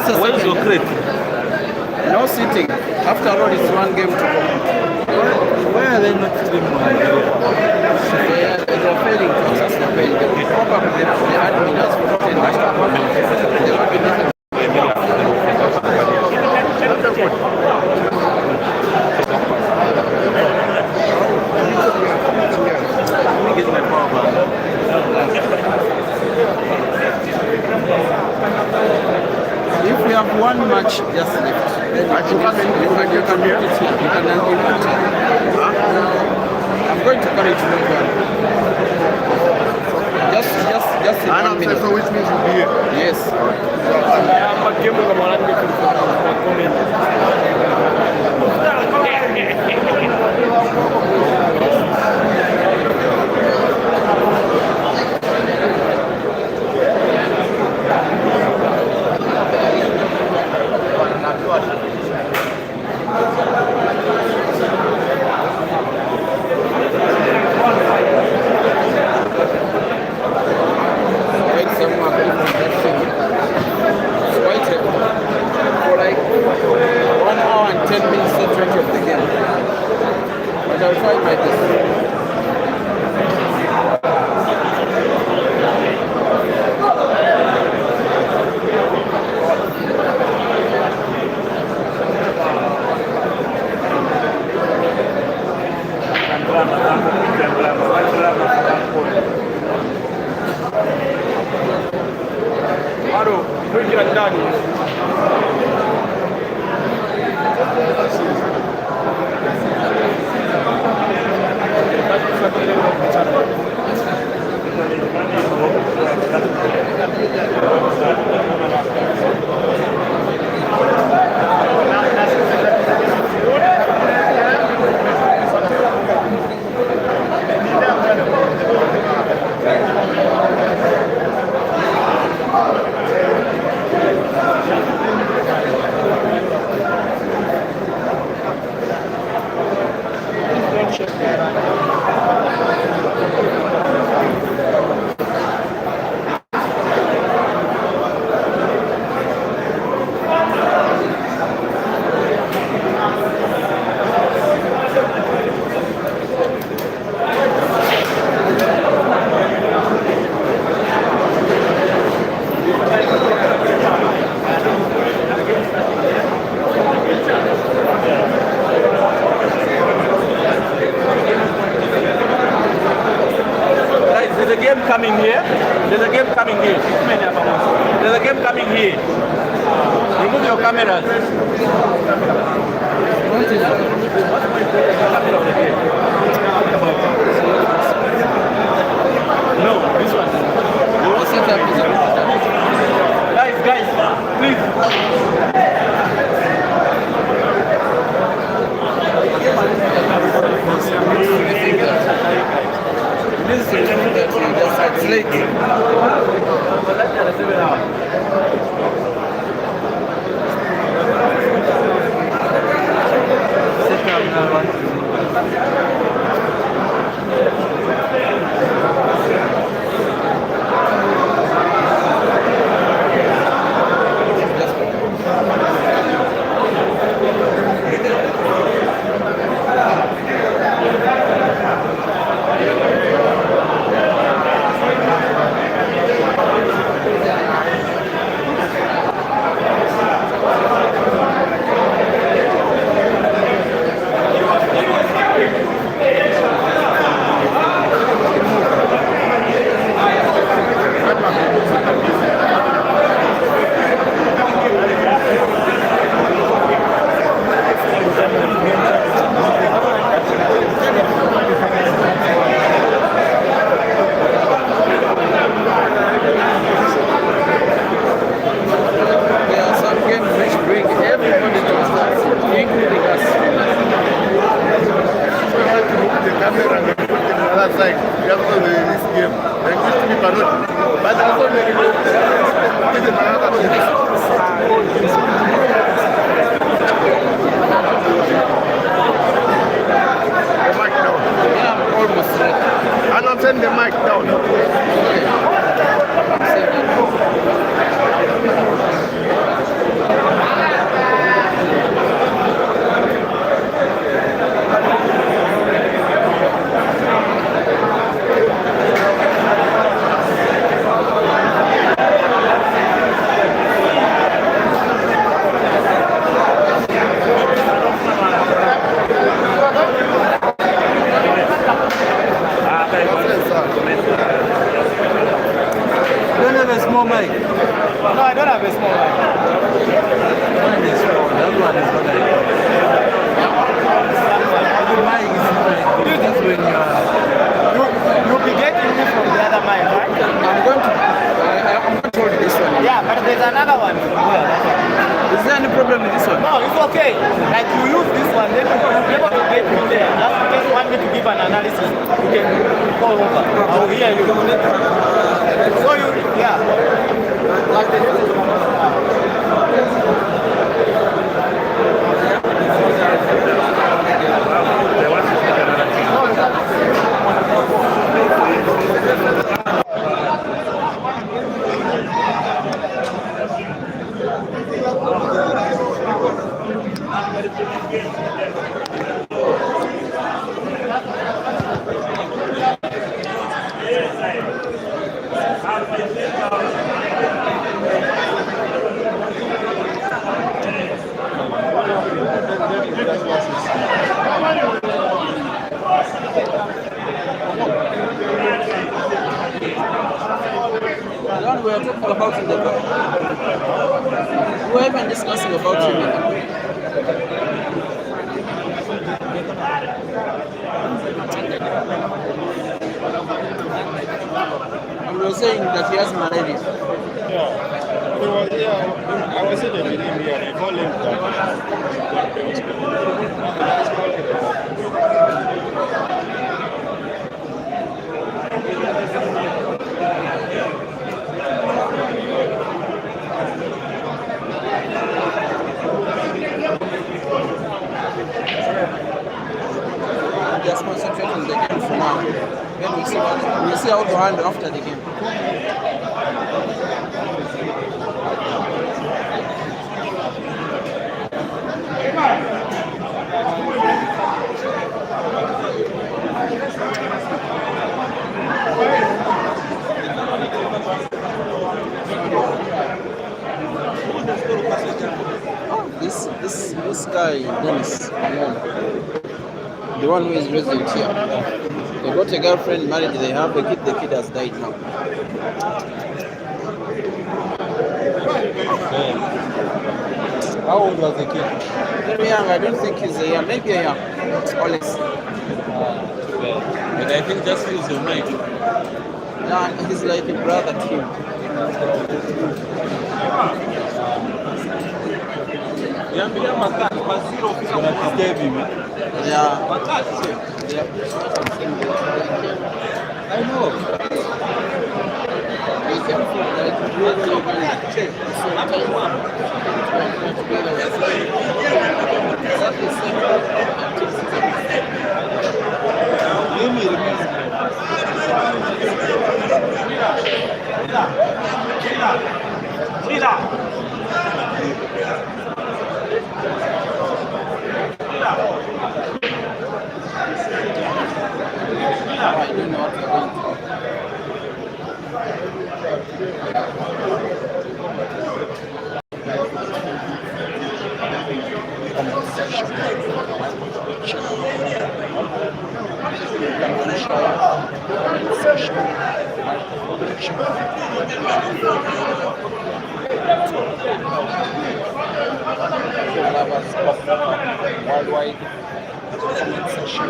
Where is your crate? No sitting. After all, it's one game to go. Where are they not streaming on Nigeria? They're failing to access the page. Probably the admin has forgotten the stuff. They won't be nothing. If we have one match just left, then you can put it here. You can unmute it. I'm going to carry it to the ground. Just in 1 minute. So which means you'll be here? Yes. Coming here. There's a game coming here. There's a game coming here. Remove your cameras. No, this one. Guys, please. This is it's late. Turn the mic down. small mic? No, I don't have a small mic. Mine is small. That one is not like the mic is like just when you are. You'll be getting me from the other mic, right? I'm going to hold this one. Yeah, but there's another one from here. Is there any problem with this one? No, it's okay. Like you use this one, then you'll be able to get me there. Just in case you want me to give an analysis, you can call over. I'll hear you. So you, yeah. The one we are talking about in the car. We were even discussing about him in the car. And we were saying that he has malaria. Yeah. He was here. I was sitting with him here. They called him Just concentrate on the game for now. Then we'll see how to handle after the game. This guy Dennis, the one who is resident here. They got a girlfriend, married, they have a kid, the kid has died now. How old was the kid? Very young, I don't think he's a young, maybe a young, or less. But I think just use your mic. Yeah, he's like a brother to him. Gonna disturb him. Yeah. I know. He came from like really I don't know what you're going to do. Worldwide comment section,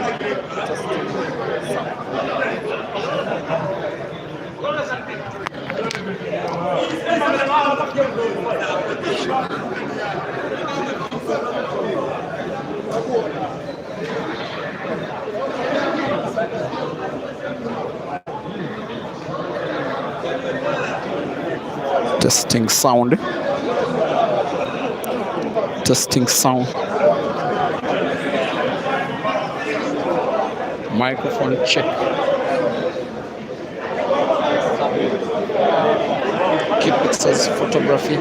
testing sound. Testing sound. Microphone check. Keep pixels photography.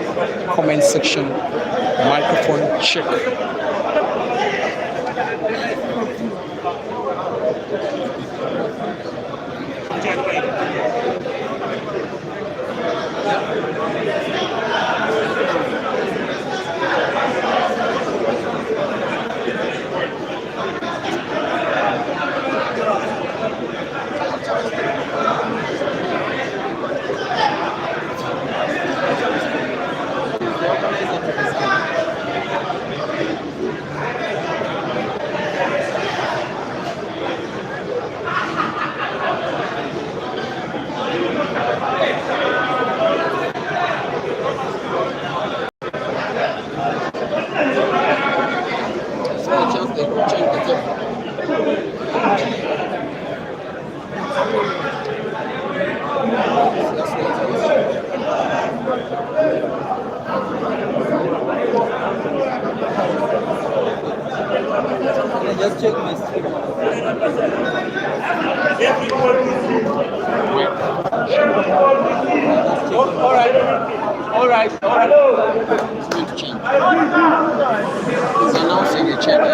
Comment section. Microphone check. Just check my stream. All right. It's going to change. He's announcing a change.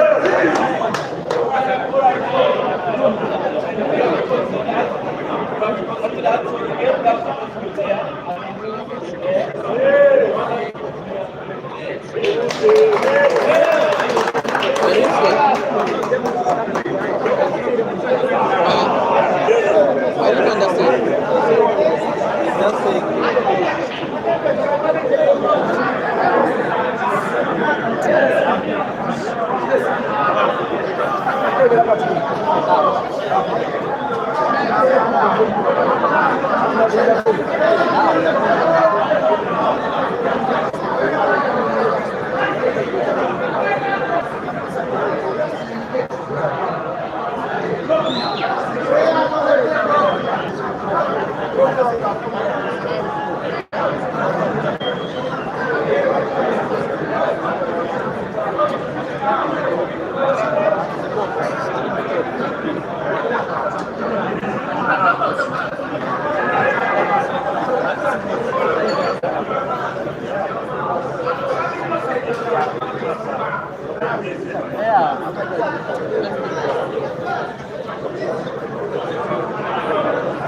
I don't understand. Nothing.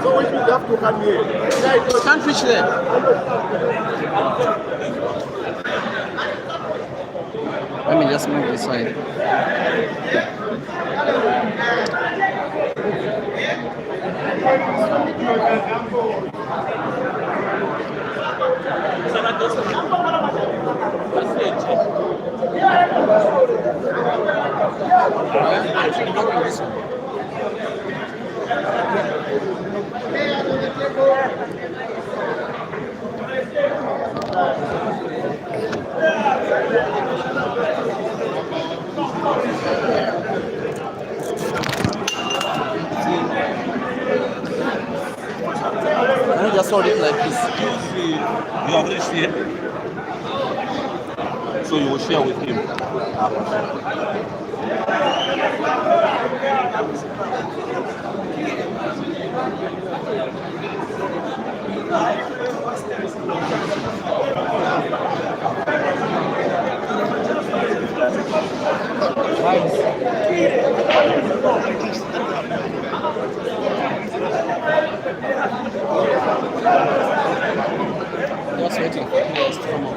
So which means you have to come here. You can't reach there. Let me just move this side. I just hold it like this. You have reached here. So you will share with him. Just waiting for players to come up.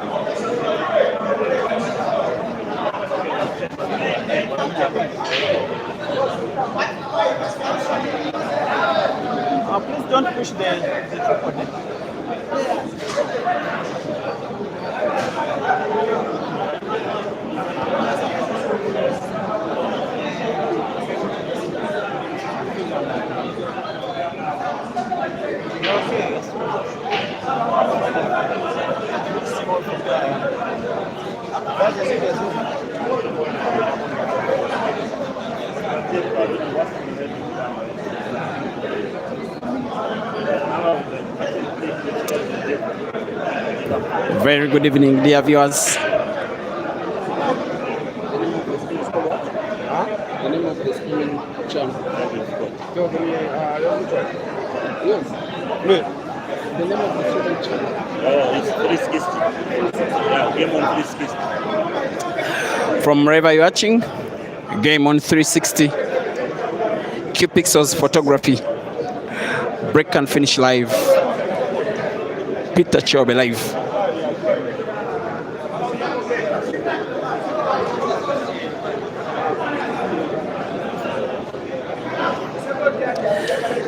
Please don't push the tripod. Very good evening, dear viewers. The name of the streaming channel. Yes. The name of the streaming channel. It's 360. Yeah, game on 360. From wherever you're watching, Game on 360, Q Pixels Photography, Break and Finish Live, Peter Chobe Live.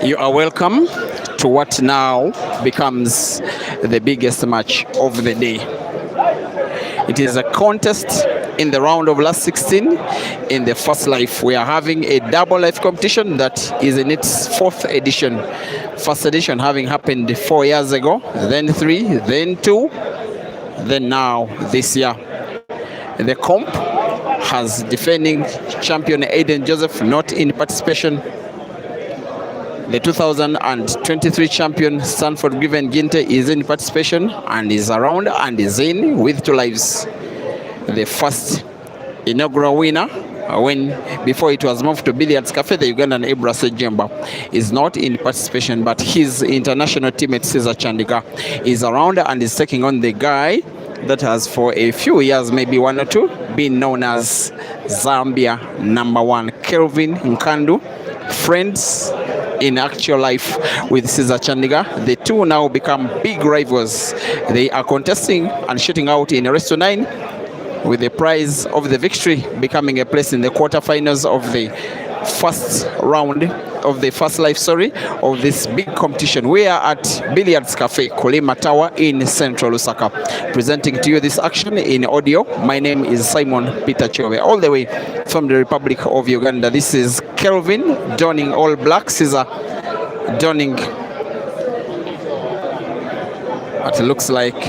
You are welcome to what now becomes the biggest match of the day. It is a contest in the round of last 16 in the first life. We are having a double life competition that is in its fourth edition. First edition having happened 4 years ago, then 3, then 2, then now this year. The comp has defending champion Aiden Joseph not in participation. The 2023 champion Stanford Given Ginte is in participation and is around and is in with 2 lives. The first inaugural winner, when before it was moved to Billiards Cafe, the Ugandan Ebra Sejemba is not in participation, but his international teammate Cesar Chandiga is around and is taking on the guy that has for a few years, maybe 1 or 2, been known as Zambia #1, Kelvin Nkandu. Friends in actual life with Cesar Chandiga. The two now become big rivals. They are contesting and shooting out in a race to 9, with the prize of the victory becoming a place in the quarterfinals of the first round of the first life of this big competition. We are at Billiards Cafe, Kulima Tower in Central Lusaka, presenting to you this action in audio. My name is Simon Peter Chove, all the way from the Republic of Uganda. This is Kelvin donning all black, Cesar donning what looks like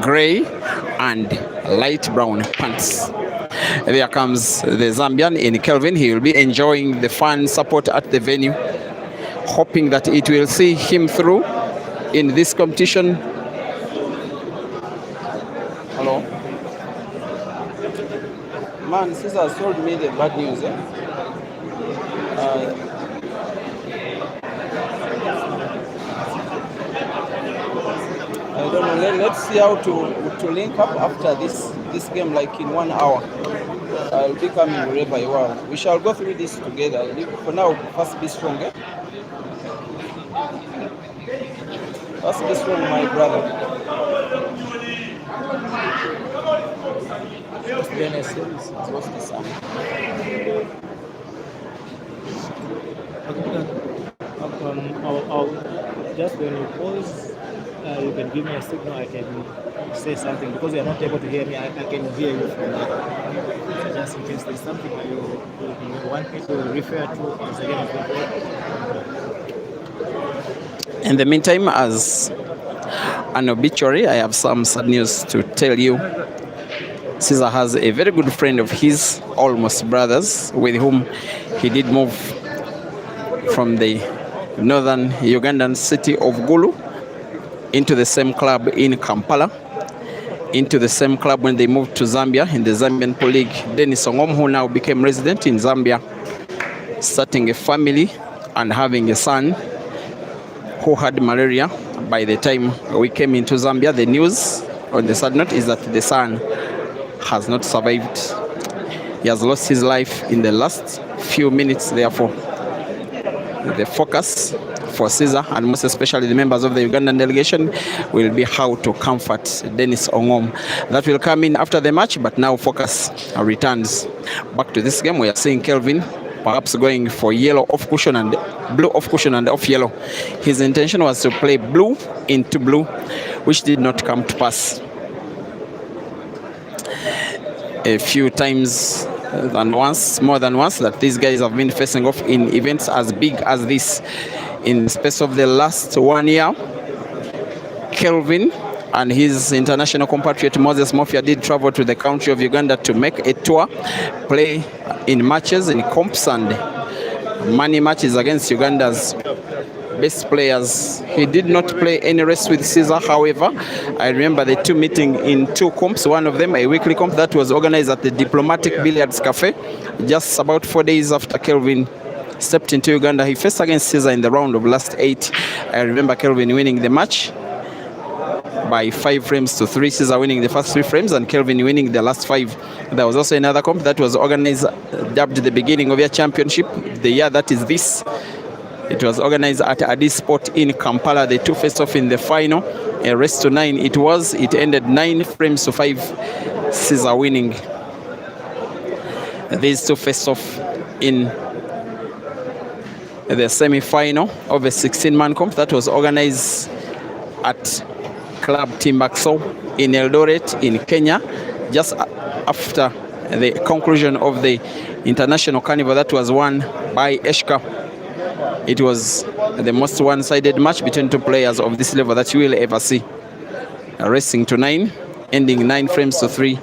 gray and light brown pants. There comes the Zambian in Kelvin. He will be enjoying the fan support at the venue, hoping that it will see him through in this competition. Hello? Man, Cesar has told me the bad news. I don't know. Let's see how to link up after this game, like in 1 hour. I'll be coming wherever you are. We shall go through this together. For now, first be strong. First be strong, my brother. What's the sound? I'll just when you pause, you can give me a signal. I can say something because you're not able to hear me. I can hear you from there. Just in case there's something that you want me to refer to once again. In the meantime, as an obituary, I have some sad news to tell you. Cesar has a very good friend of his, almost brothers, with whom he did move from the northern Ugandan city of Gulu into the same club in Kampala, into the same club when they moved to Zambia in the Zambian Pro League. Dennis Ongom, who now became resident in Zambia, starting a family and having a son who had malaria. By the time we came into Zambia, the news on the sad note is that the son has not survived. He has lost his life in the last few minutes. Therefore, the focus for Cesar and most especially the members of the Ugandan delegation will be how to comfort Dennis Ongom. That will come in after the match, but now focus returns back to this game. We are seeing Kelvin perhaps going for yellow off cushion and blue off cushion and off yellow. His intention was to play blue into blue, which did not come to pass. A few times more than once that these guys have been facing off in events as big as this. In the space of the last 1 year, Kelvin and his international compatriot Moses Mofia did travel to the country of Uganda to make a tour, play in matches, in comps and money matches against Uganda's best players. He did not play any race with Cesar. However, I remember the two meeting in 2 comps, one of them a weekly comp that was organized at the Diplomatic Billiards Cafe just about 4 days after Kelvin stepped into Uganda. He faced against Cesar in the round of last 8. I remember Kelvin winning the match by 5 frames to 3, Cesar winning the first 3 frames and Kelvin winning the last 5. There was also another comp that was organized, dubbed the beginning of your championship, the year that is this. It was organized at Addis Sport in Kampala. The two faced off in the final, a race to 9 it was. It ended 9 frames to 5, Cesar winning. These two faced off in the semi-final of a 16-man comp that was organized at Club Timbakso in Eldoret in Kenya, just after the conclusion of the International Carnival that was won by Eshka. It was the most one-sided match between 2 players of this level that you will ever see. Racing to 9, ending 9 frames to 3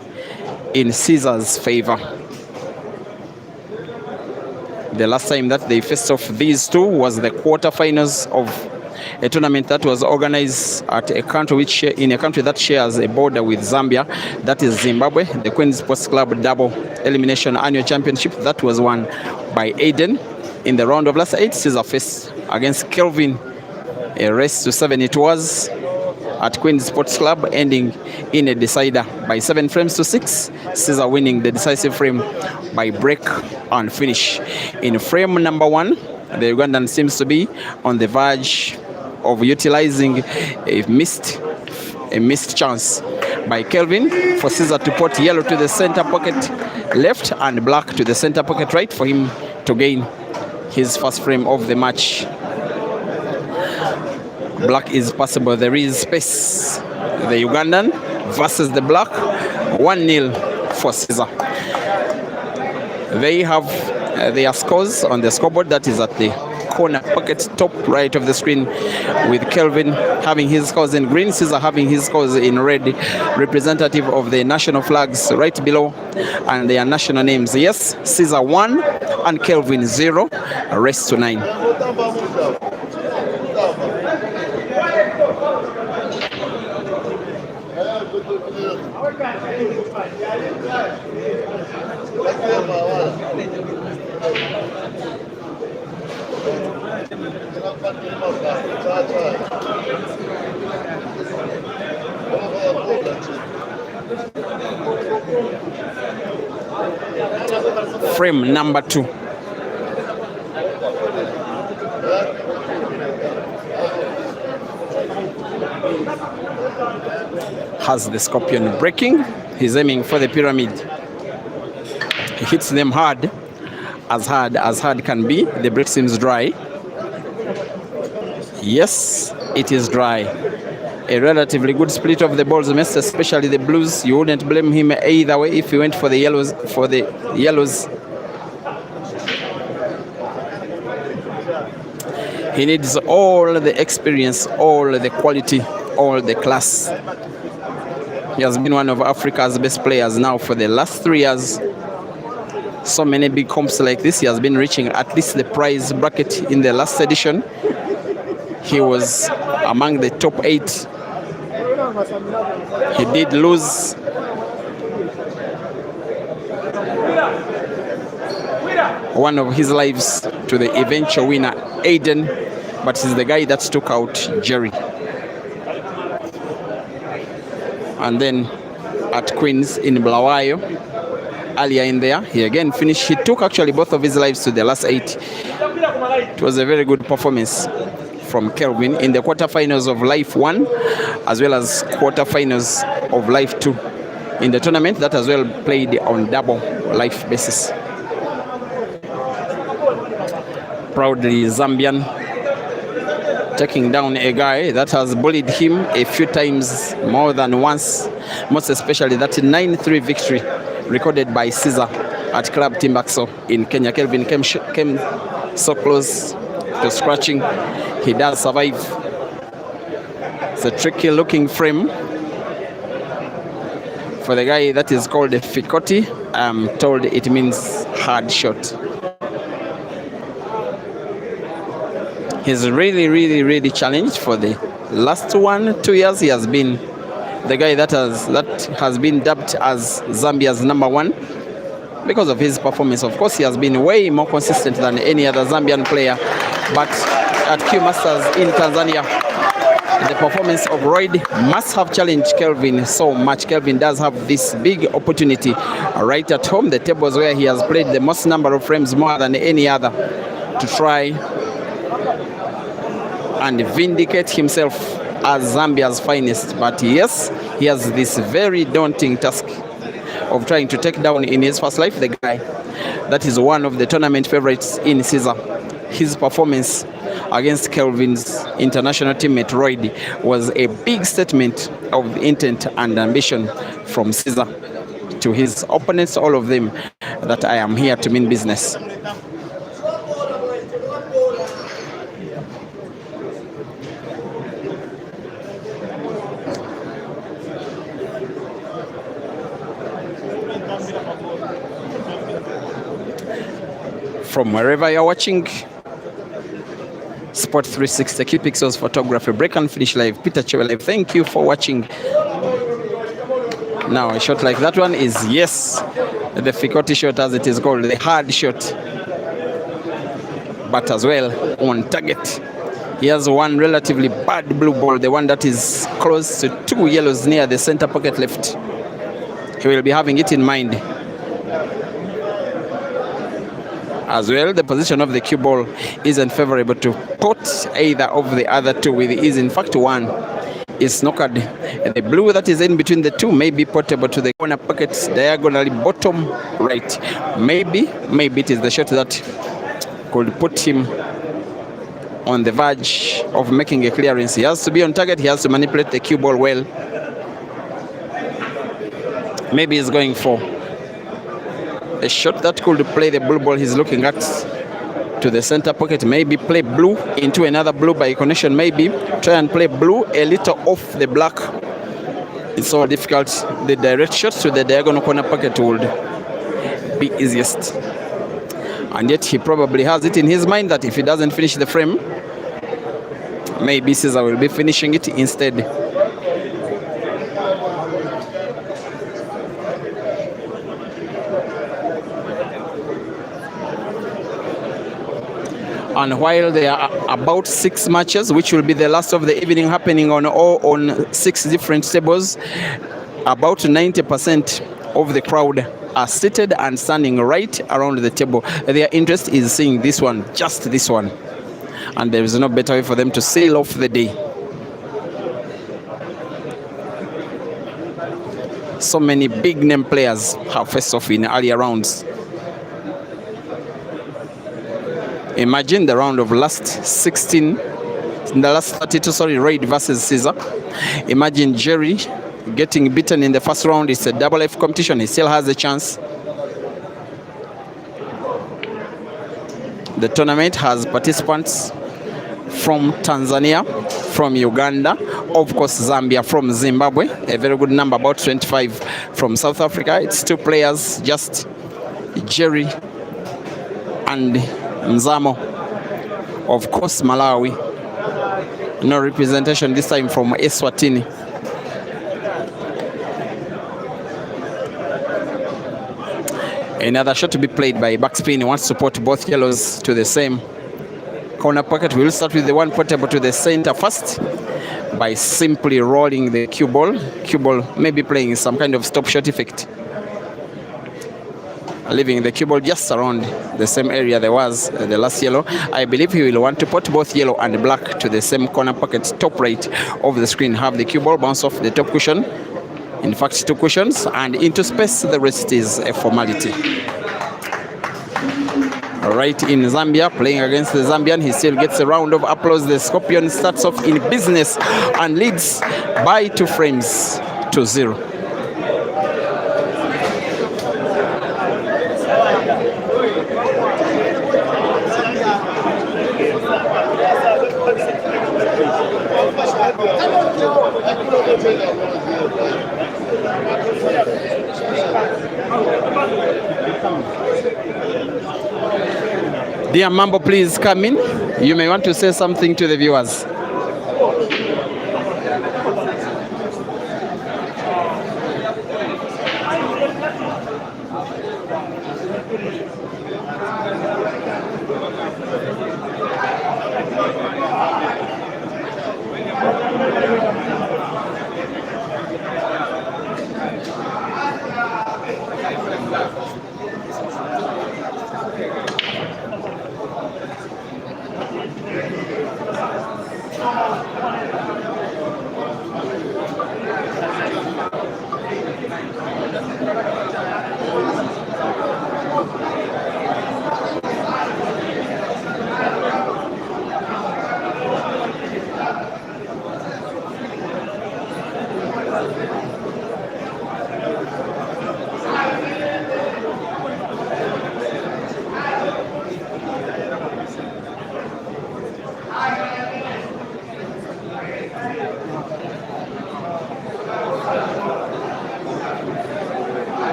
in Cesar's favor. The last time that they faced off these two was the quarterfinals of a tournament that was organized at a country in a country that shares a border with Zambia, that is Zimbabwe. The Queen's Sports Club double elimination annual championship that was won by Aiden. In the round of last 8, Caesar faced against Kelvin. A race to 7 it was at Queen's Sports Club, ending in a decider by 7 frames to 6. Caesar winning the decisive frame by break and finish. In frame number 1, the Ugandan seems to be on the verge of utilizing a missed chance by Kelvin for Caesar to put yellow to the center pocket left and black to the center pocket right for him to gain his first frame of the match. Black is possible. There is space. The Ugandan versus the black. 1-0 for Caesar. They have their scores on the scoreboard that is at the corner pocket top right of the screen, with Kelvin having his scores in green, Caesar having his scores in red, representative of the national flags right below and their national names. Yes, Caesar 1 and Kelvin 0. Race to 9. Frame number 2. Has the Scorpion breaking. He's aiming for the pyramid. He hits them hard as hard can be. The break seems dry. Yes, it is dry. A relatively good split of the balls missed, especially the blues. You wouldn't blame him either way if he went for the yellows. He needs all the experience, all the quality, all the class. He has been one of Africa's best players now for the last 3 years. So many big comps like this. He has been reaching at least the prize bracket in the last edition. He was among the top 8. He did lose one of his lives to the eventual winner, Aiden, but he's the guy that took out Jerry. And then at Queens in Bulawayo, earlier in there, he again finished. He took actually both of his lives to the last 8. It was a very good performance from Kelvin in the quarterfinals of Life 1 as well as quarterfinals of Life 2 in the tournament that as well played on double life basis. Proudly Zambian, taking down a guy that has bullied him a few times, more than once, most especially that 9-3 victory recorded by Caesar at Club Timbakso in Kenya. Kelvin came so close to scratching. He does survive. It's a tricky looking frame for the guy that is called a Fikoti. I'm told it means hard shot. He's really challenged for the last 1-2 years. He has been the guy that has been dubbed as Zambia's #1 because of his performance. Of course, he has been way more consistent than any other Zambian player. But at Q Masters in Tanzania, the performance of Royd must have challenged Kelvin so much. Kelvin does have this big opportunity right at home, the tables where he has played the most number of frames, more than any other, to try and vindicate himself as Zambia's finest. But yes, he has this very daunting task of trying to take down in his first life the guy that is one of the tournament favorites in Caesar. His performance against Kelvin's international teammate Royd was a big statement of intent and ambition from Caesar to his opponents, all of them, that I am here to mean business. from wherever you're watching. Sport 360, Key Pixels Photography, Break and Finish Live, Peter Chewe Live. Thank you for watching. Now, a shot like that one is, yes, the Fikoti shot, as it is called, the hard shot, but as well on target. He has one relatively bad blue ball, the one that is close to 2 yellows near the center pocket left. He will be having it in mind. As well, the position of the cue ball isn't favorable to pot either of the other two with ease. In fact, one is snookered. The blue that is in between the two may be portable to the corner pocket diagonally bottom right. Maybe it is the shot that could put him on the verge of making a clearance. He has to be on target. He has to manipulate the cue ball well. Maybe he's going for a shot that could play the blue ball he's looking at to the center pocket. Maybe play blue into another blue by connection. Maybe try and play blue a little off the black. It's so difficult. The direct shot to the diagonal corner pocket would be easiest. And yet he probably has it in his mind that if he doesn't finish the frame, maybe Caesar will be finishing it instead. And while there are about 6 matches, which will be the last of the evening, happening on 6 different tables, about 90% of the crowd are seated and standing right around the table. Their interest is seeing this one, just this one. And there is no better way for them to sail off the day. So many big name players have faced off in earlier rounds. Imagine the round of last 16, in the last 32, Raid versus Caesar. Imagine Jerry getting beaten in the first round. It's a double F competition. He still has a chance. The tournament has participants from Tanzania, from Uganda, of course Zambia, from Zimbabwe, a very good number, about 25 from South Africa. It's 2 players, just Jerry and Mzamo. Of course Malawi, no representation this time from Eswatini. Another shot to be played by backspin. He wants to put both yellows to the same corner pocket. We'll start with the one portable to the center first by simply rolling the cue ball. Cue ball maybe playing some kind of stop shot effect, leaving the cue ball just around the same area there was the last yellow. I believe he will want to put both yellow and black to the same corner pocket, top right of the screen. Have the cue ball bounce off the top cushion. In fact, 2 cushions and into space. The rest is a formality. Right in Zambia, playing against the Zambian, he still gets a round of applause. The Scorpion starts off in business and leads by 2 frames to 0. Dear Mambo, please come in. You may want to say something to the viewers.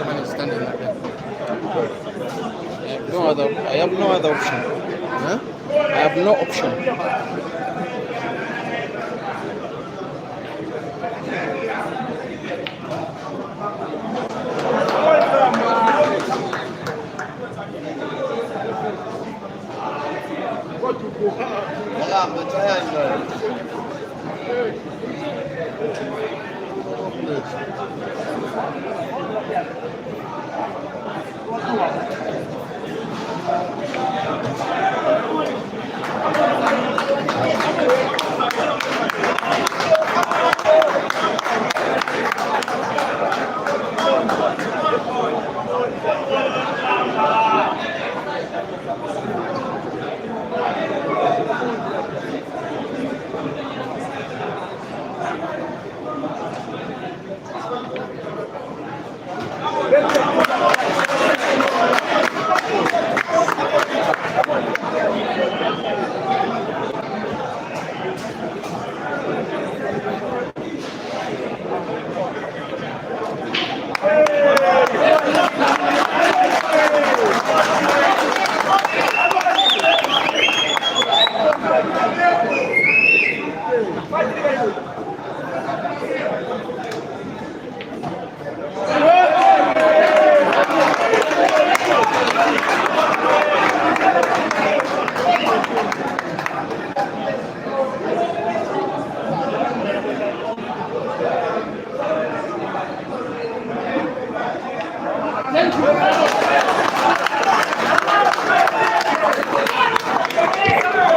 gentleman is standing like that. I have no other option. Huh? I have no option.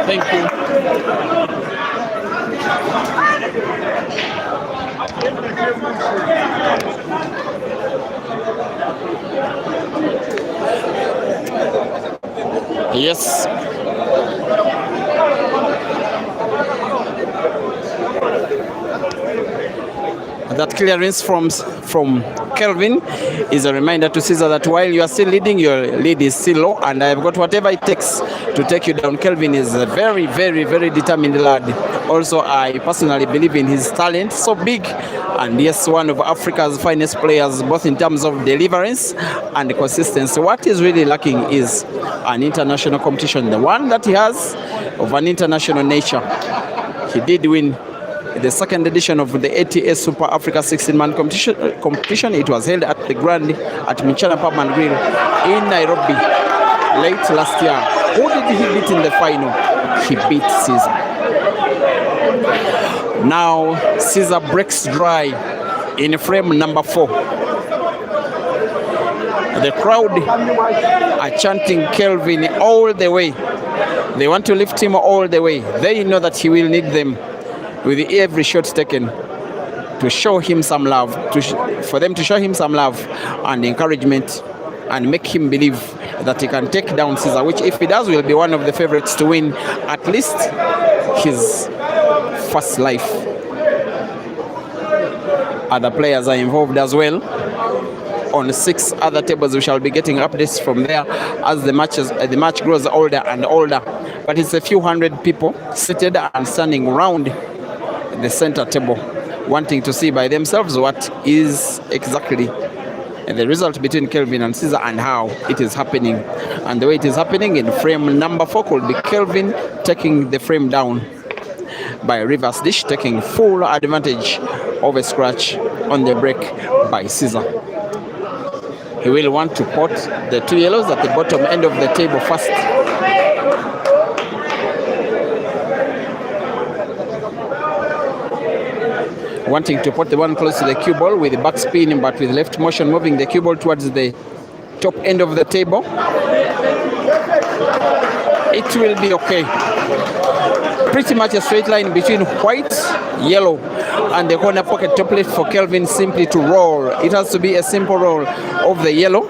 Thank you. Yes. That clearance from Kelvin is a reminder to Caesar that while you are still leading, your lead is still low, and I've got whatever it takes to take you down. Kelvin is a very, very, very determined lad. Also, I personally believe in his talent, so big, and yes, one of Africa's finest players, both in terms of deliverance and consistency. What is really lacking is an international competition, the one that he has of an international nature. He did win the second edition of the ATA Super Africa 16-man competition. It was held at the Grand at Michana Pub and Grill in Nairobi late last year. Who did he beat in the final? He beat Caesar. Now Caesar breaks dry in frame number 4. The crowd are chanting Kelvin all the way. They want to lift him all the way. They know that he will need them with every shot taken to show him some love, for them to show him some love and encouragement and make him believe that he can take down Caesar, which if he does will be one of the favorites to win at least his first life. Other players are involved as well. On 6 other tables, we shall be getting updates from there as the match grows older and older. But it's a few hundred people seated and standing around the center table, wanting to see by themselves what is exactly the result between Kelvin and Caesar and how it is happening. And the way it is happening in frame number 4 could be Kelvin taking the frame down by a reverse dish, taking full advantage of a scratch on the break by Caesar. He will want to pot the 2 yellows at the bottom end of the table first. Wanting to put the one close to the cue ball with the back spin, but with left motion moving the cue ball towards the top end of the table. It will be okay. Pretty much a straight line between white, yellow, and the corner pocket top left for Kelvin simply to roll. It has to be a simple roll of the yellow,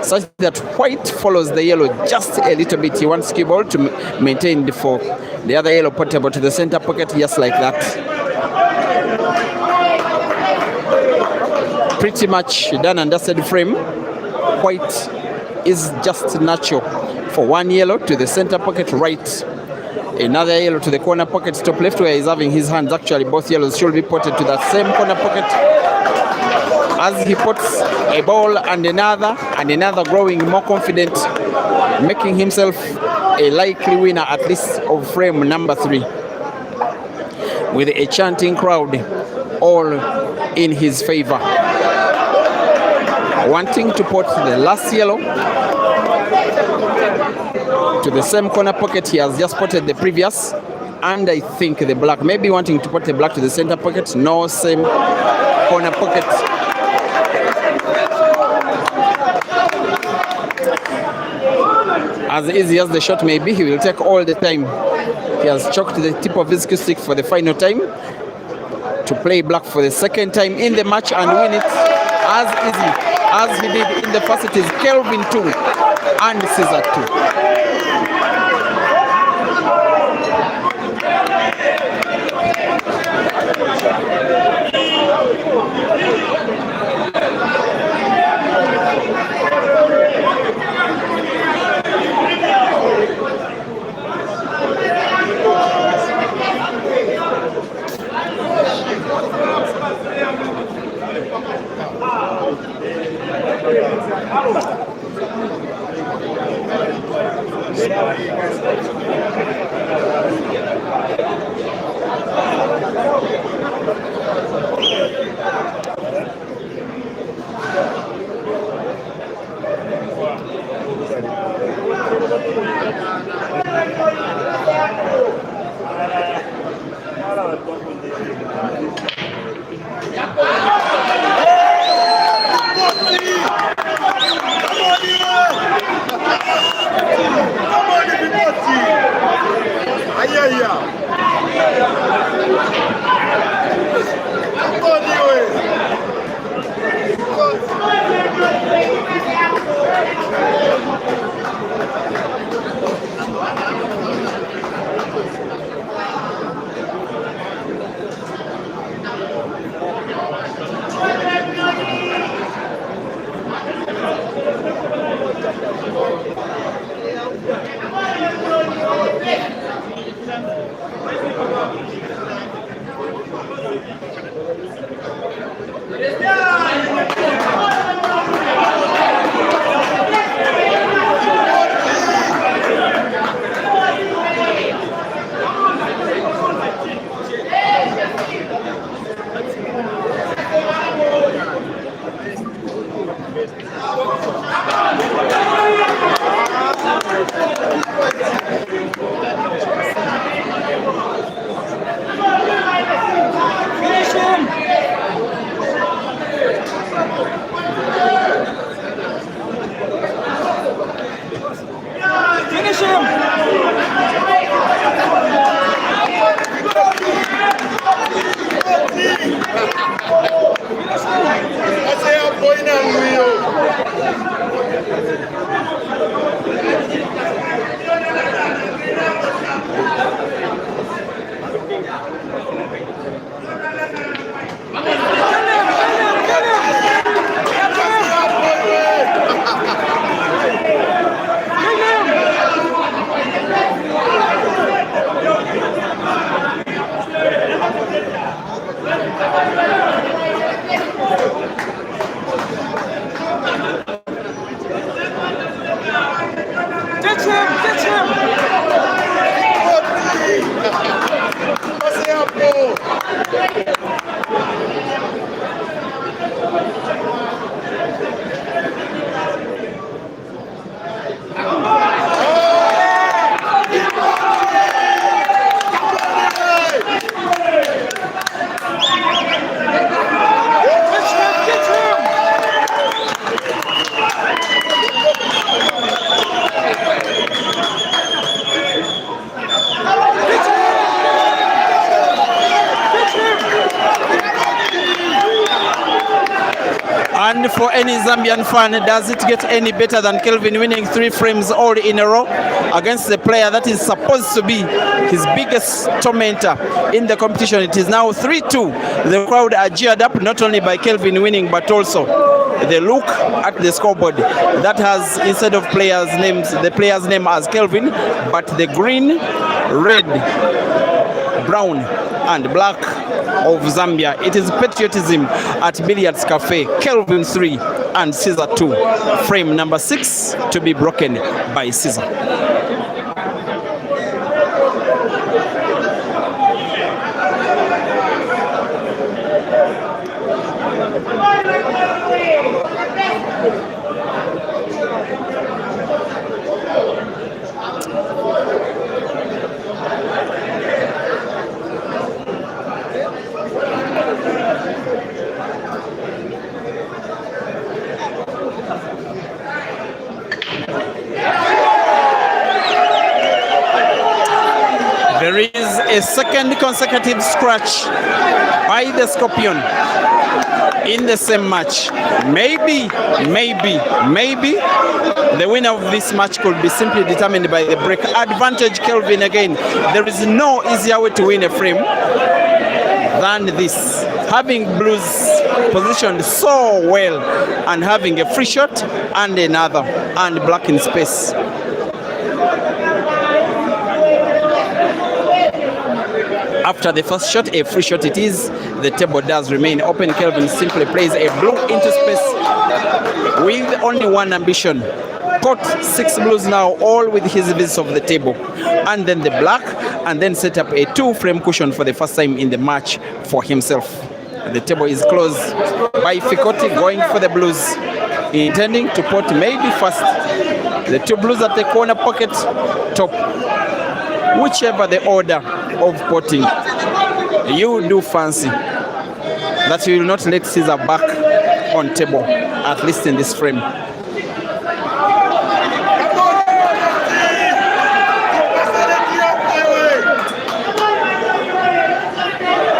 such that white follows the yellow just a little bit. He wants cue ball to maintain the other yellow portable to the center pocket, just like that. Pretty much done and dusted frame. White is just natural for 1 yellow to the center pocket right, another yellow to the corner pocket top left, where he's having his hands. Actually both yellows should be potted to that same corner pocket as he puts a ball and another, growing more confident, making himself a likely winner at least of frame number 3, with a chanting crowd all in his favor. Wanting to put the last yellow to the same corner pocket he has just spotted the previous, and I think the black, maybe wanting to put the black to the center pocket. No, same corner pocket. As easy as the shot may be, he will take all the time. He has choked the tip of his cue stick for the final time to play black for the second time in the match and win it as easy as he did in the first. It is Kelvin 2 and Caesar 2. And for any Zambian fan, does it get any better than Kelvin winning 3 frames all in a row against the player that is supposed to be his biggest tormentor in the competition? It is now 3-2. The crowd are geared up not only by Kelvin winning, but also the look at the scoreboard that has, instead of players' names, the player's name as Kelvin, but the green, red, brown and black of Zambia. It is patriotism at Billiards Cafe. Kelvin 3 and Caesar 2. Frame number 6 to be broken by Caesar. There is a second consecutive scratch by the Scorpion in the same match. Maybe the winner of this match could be simply determined by the break. Advantage Kelvin again. There is no easier way to win a frame than this. Having blues positioned so well and having a free shot and another and black in space. After the first shot, a free shot it is. The table does remain open. Kelvin simply plays a blue into space with only one ambition. Caught 6 blues now, all with his vis of the table. And then the black, and then set up a 2-frame cushion for the first time in the match for himself. The table is closed by Fikoti going for the blues, intending to pot maybe first. The 2 blues at the corner pocket, top. Whichever the order of potting, you do fancy that you will not let Caesar back on table, at least in this frame.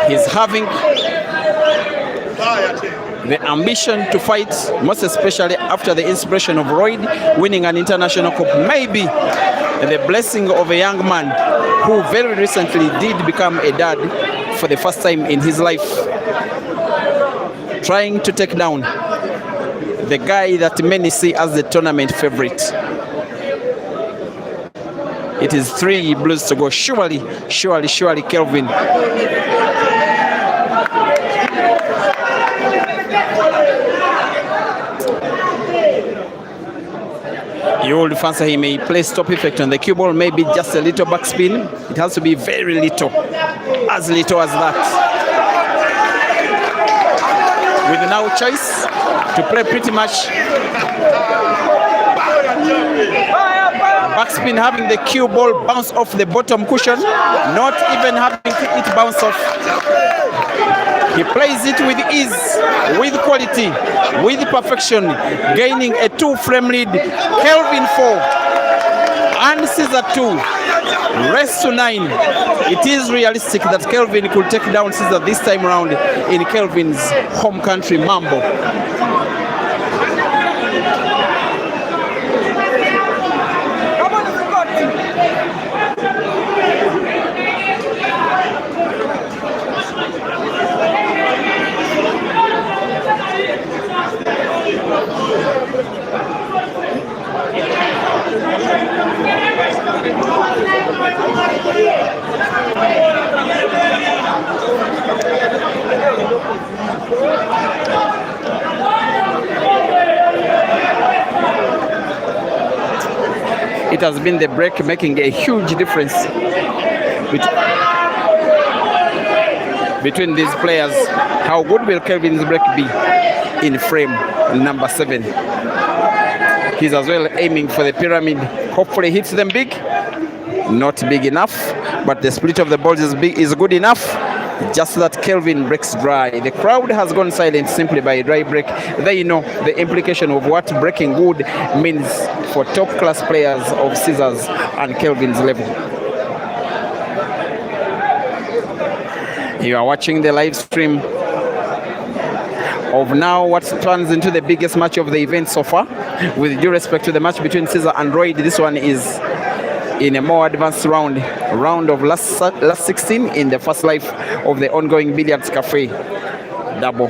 He's having the ambition to fight, most especially after the inspiration of Royd winning an international cup. Maybe the blessing of a young man who very recently did become a dad for the first time in his life, trying to take down the guy that many see as the tournament favorite. It is 3 blues to go. Surely Kelvin. You would fancy he may play stop effect on the cue ball, maybe just a little backspin. It has to be very little, as little as that. With now choice to play pretty much backspin, having the cue ball bounce off the bottom cushion, not even having it bounce off. He plays it with ease, with quality, with perfection, gaining a 2-frame lead. Kelvin 4 and Caesar 2. Race to 9. It is realistic that Kelvin could take down Caesar this time around in Kelvin's home country, Mambo. It has been the break making a huge difference between these players. How good will Kelvin's break be in frame number 7? He's as well aiming for the pyramid. Hopefully hits them big. Not big enough, but the split of the balls is good enough. Just that Kelvin breaks dry. The crowd has gone silent simply by a dry break. They know the implication of what breaking good means for top class players of Caesar's and Kelvin's level. You are watching the live stream of now what turns into the biggest match of the event so far. With due respect to the match between Caesar and Royd, this one is in a more advanced round of last 16 in the first life of the ongoing Billiards Cafe double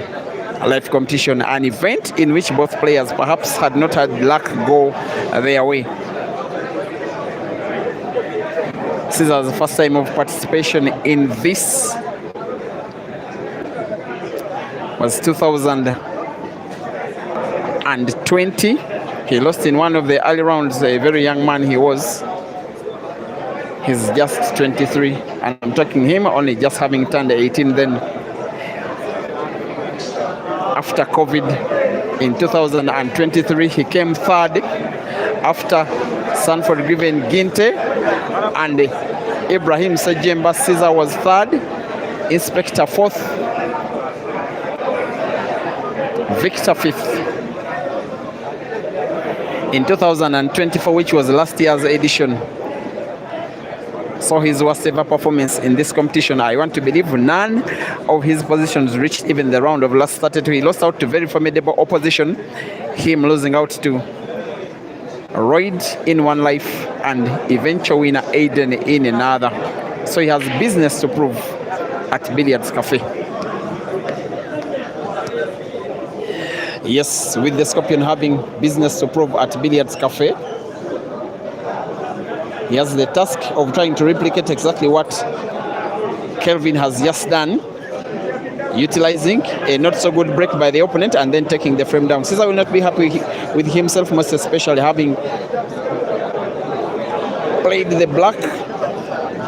live competition, an event in which both players perhaps had not had luck go their way. Caesar's first time of participation in this was 2020. He lost in one of the early rounds. A very young man he was. He's just 23, and I'm talking him only just having turned 18 then. After COVID in 2023, he came third after Sanford Griven Ginte and Ibrahim Sejemba. Caesar was third, Inspector fourth, Victor fifth. In 2024, which was last year's edition, saw his worst ever performance in this competition. I want to believe none of his positions reached even the round of last 32. He lost out to very formidable opposition, him losing out to Royd in one life and eventual winner Aiden in another. So he has business to prove at Billiards Cafe. Yes, with the Scorpion having business to prove at Billiards Cafe, he has the task of trying to replicate exactly what Kelvin has just done, utilizing a not so good break by the opponent and then taking the frame down. Caesar will not be happy with himself, most especially having played the black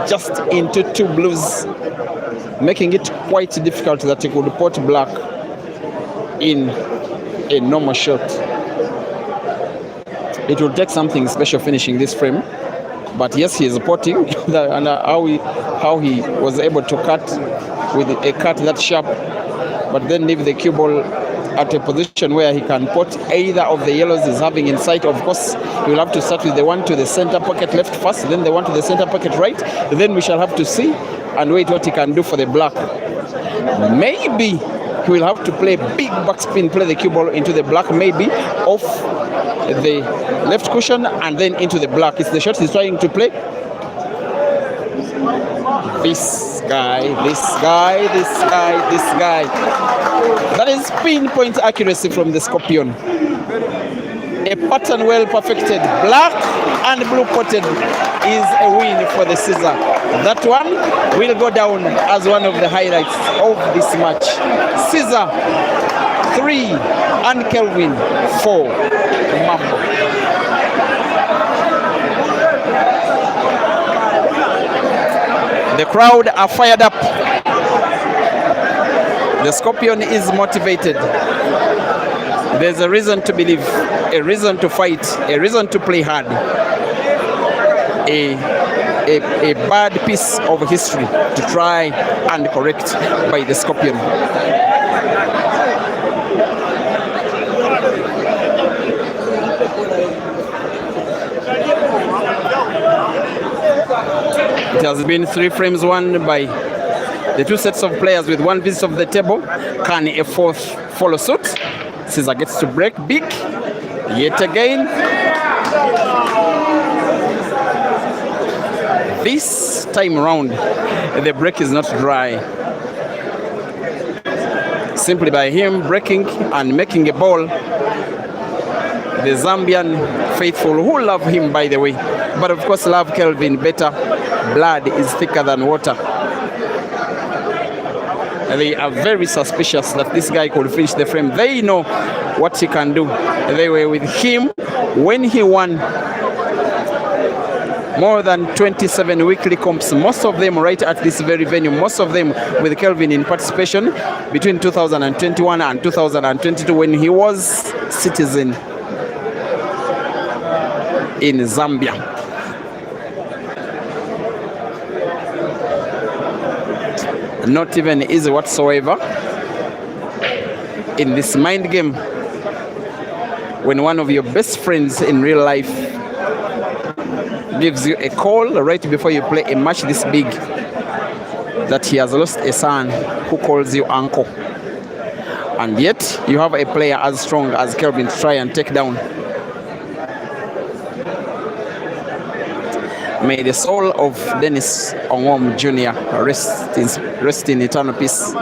just into two blues, making it quite difficult that he could put black in a normal shot. It will take something special finishing this frame. But yes, he is potting, and how he was able to cut with a cut that sharp, but then leave the cue ball at a position where he can pot either of the yellows he's having in sight. Of course, he will have to start with the one to the center pocket left first, then the one to the center pocket right. Then we shall have to see and wait what he can do for the black. Maybe he will have to play big backspin, play the cue ball into the black, maybe off the left cushion and then into the black. It's the shot he's trying to play. This guy. That is pinpoint accuracy from the Scorpion. A pattern well perfected. Black and blue potted is a win for the Caesar. That one will go down as one of the highlights of this match. Caesar 3 and Kelvin 4. Mambo. The crowd are fired up. The Scorpion is motivated. There's a reason to believe, a reason to fight, a reason to play hard. A bad piece of history to try and correct by the Scorpion. It has been 3 frames won by the 2 sets of players with 1 visit of the table. Can a 4th follow suit? Caesar gets to break big yet again. This time around, the break is not dry. Simply by him breaking and making a ball, the Zambian faithful, who love him by the way, but of course love Kelvin better. Blood is thicker than water. They are very suspicious that this guy could finish the frame. They know what he can do. They were with him when he won more than 27 weekly comps, most of them right at this very venue, most of them with Kelvin in participation between 2021 and 2022 when he was citizen in Zambia. Not even easy whatsoever in this mind game when one of your best friends in real life gives you a call right before you play a match this big that he has lost a son who calls you uncle, and yet you have a player as strong as Kelvin to try and take down. May the soul of Dennis Ongom Jr. rest in eternal peace.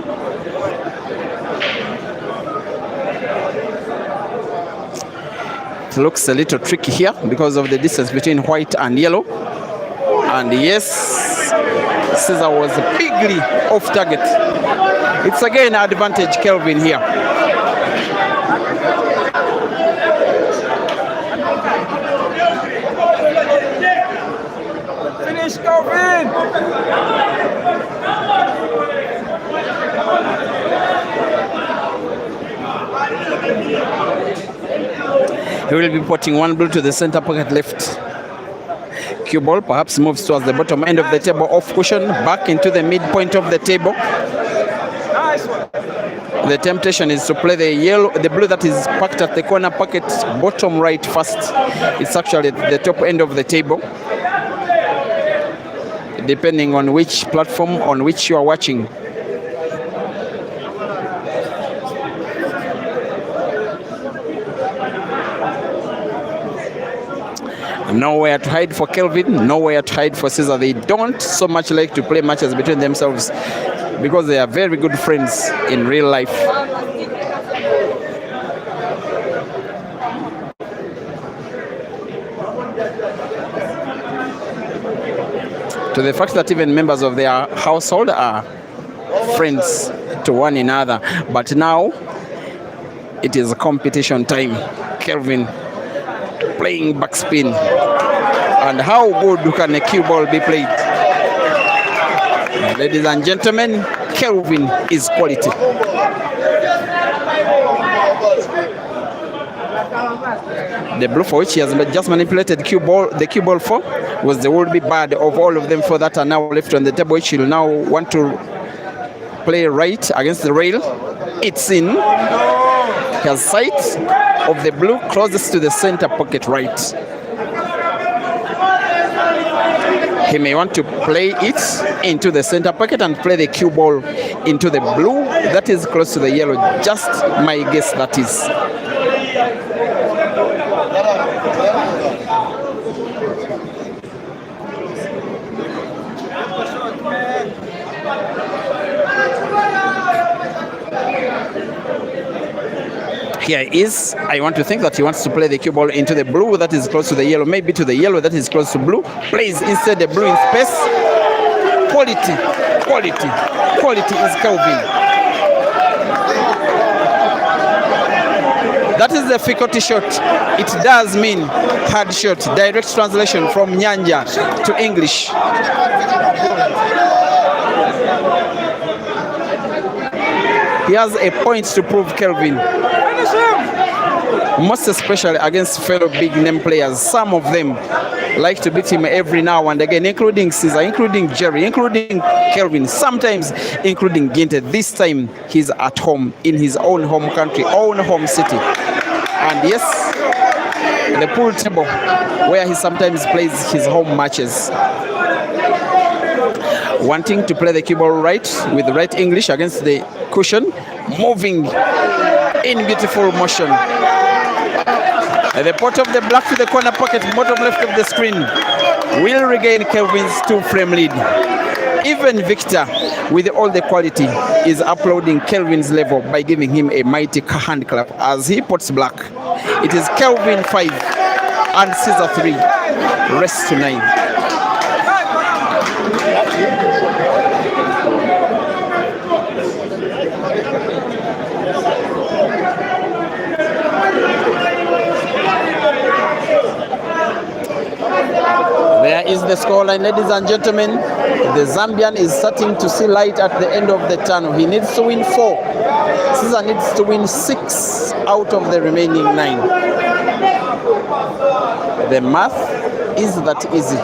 It looks a little tricky here because of the distance between white and yellow. And yes, Caesar was bigly off target. It's again advantage Kelvin here. Finish, Kelvin! He will be putting one blue to the center pocket left. Cue ball perhaps moves towards the bottom end of the table, off cushion, back into the midpoint of the table. Nice one. The temptation is to play the blue that is packed at the corner pocket, bottom right first. It's actually at the top end of the table, depending on which platform on which you are watching. Nowhere to hide for Kelvin, nowhere to hide for Caesar. They don't so much like to play matches between themselves because they are very good friends in real life. To the fact that even members of their household are friends to one another. But now it is competition time. Kelvin playing backspin. And how good can a cue ball be played? Ladies and gentlemen, Kelvin is quality. The blue for which he has just manipulated the cue ball for was the would-be bad of all of them for that are now left on the table, which will now want to play right against the rail. It's in. He has sight of the blue closest to the center pocket right. He may want to play it into the center pocket and play the cue ball into the blue that is close to the yellow. Just my guess, that is. Here is, I want to think that he wants to play the cue ball into the blue that is close to the yellow, maybe to the yellow that is close to blue. Plays instead the blue in space. Quality, quality, quality is Kelvin. That is the difficulty shot. It does mean hard shot. Direct translation from Nyanja to English. He has a point to prove, Kelvin. Most especially against fellow big name players. Some of them like to beat him every now and again, including Caesar, including Jerry, including Kelvin, sometimes including Ginte. This time he's at home in his own home country, own home city. And yes, the pool table where he sometimes plays his home matches. Wanting to play the cue ball right with the right English against the cushion, moving in beautiful motion. At the pot of the black to the corner pocket, bottom left of the screen, will regain Kelvin's two-frame lead. Even Victor, with all the quality, is uploading Kelvin's level by giving him a mighty hand clap as he puts black. It is Kelvin 5 and Caesar 3. Rest to 9. There is the scoreline, ladies and gentlemen. The Zambian is starting to see light at the end of the tunnel. He needs to win 4. Caesar needs to win 6 out of the remaining 9. The math is that easy.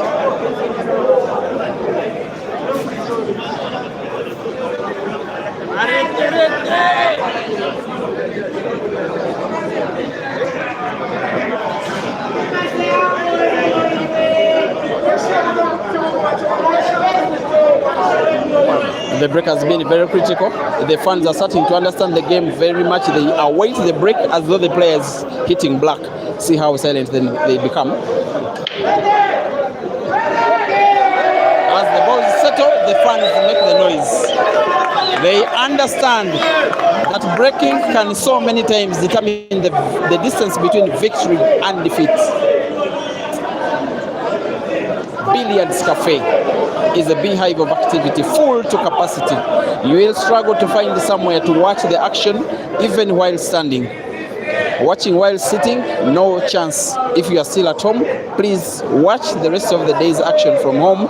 The break has been very critical. The fans are starting to understand the game very much. They await the break as though the players hitting black. See how silent then they become. As the balls settle, the fans make the noise. They understand that breaking can so many times determine the distance between victory and defeat. Billiards Cafe is a beehive of activity full to capacity. You will struggle to find somewhere to watch the action even while standing. Watching while sitting, no chance. If you are still at home, please watch the rest of the day's action from home.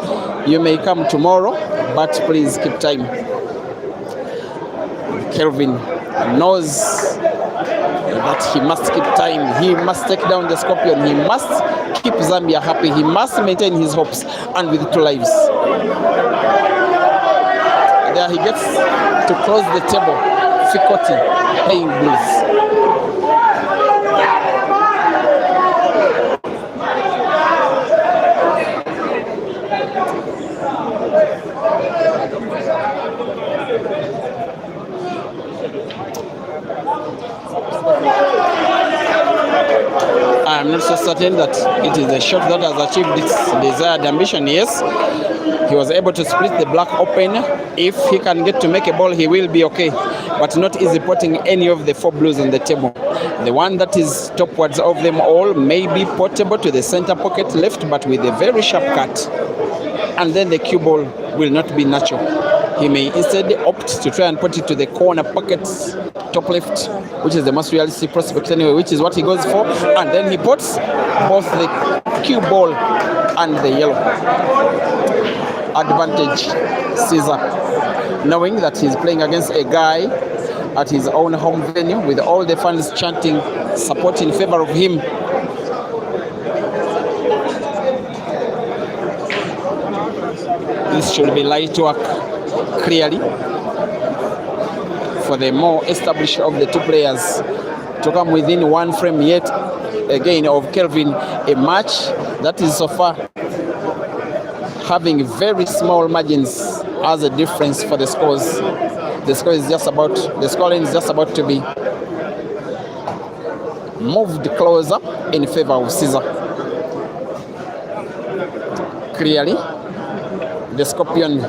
You may come tomorrow, but please keep time. Kelvin knows that he must keep time. He must take down the Scorpion. He must keep Zambia happy. He must maintain his hopes, and with 2 lives. There he gets to close the table. Fikoti paying blues. I'm not so certain that it is a shot that has achieved its desired ambition. Yes, he was able to split the black open. If he can get to make a ball, he will be okay, but not easy potting any of the 4 blues on the table. The one that is topwards of them all may be portable to the center pocket left, but with a very sharp cut, and then the cue ball will not be natural. He may instead opt to try and put it to the corner pocket top left, which is the most realistic prospect anyway, which is what he goes for, and then he puts both the cue ball and the yellow. Advantage Caesar, knowing that he's playing against a guy at his own home venue with all the fans chanting support in favor of him. This should be light work, clearly, for the more established of the 2 players to come within 1 frame yet again of Kelvin, a match that is so far having very small margins as a difference for the scores. The scoreline is just about to be moved closer in favor of Caesar. Clearly, the Scorpion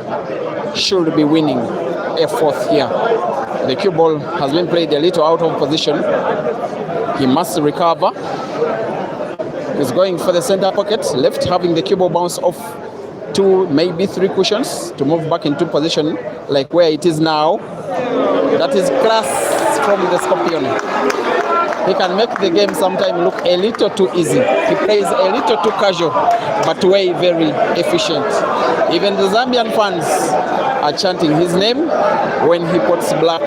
should be winning a 4th here. The cue ball has been played a little out of position. He must recover. He's going for the center pocket left, having the cue ball bounce off 2, maybe 3 cushions to move back into position like where it is now. That is class from the Scorpion. He can make the game sometimes look a little too easy. He plays a little too casual, but way very efficient. Even the Zambian fans are chanting his name when he puts black.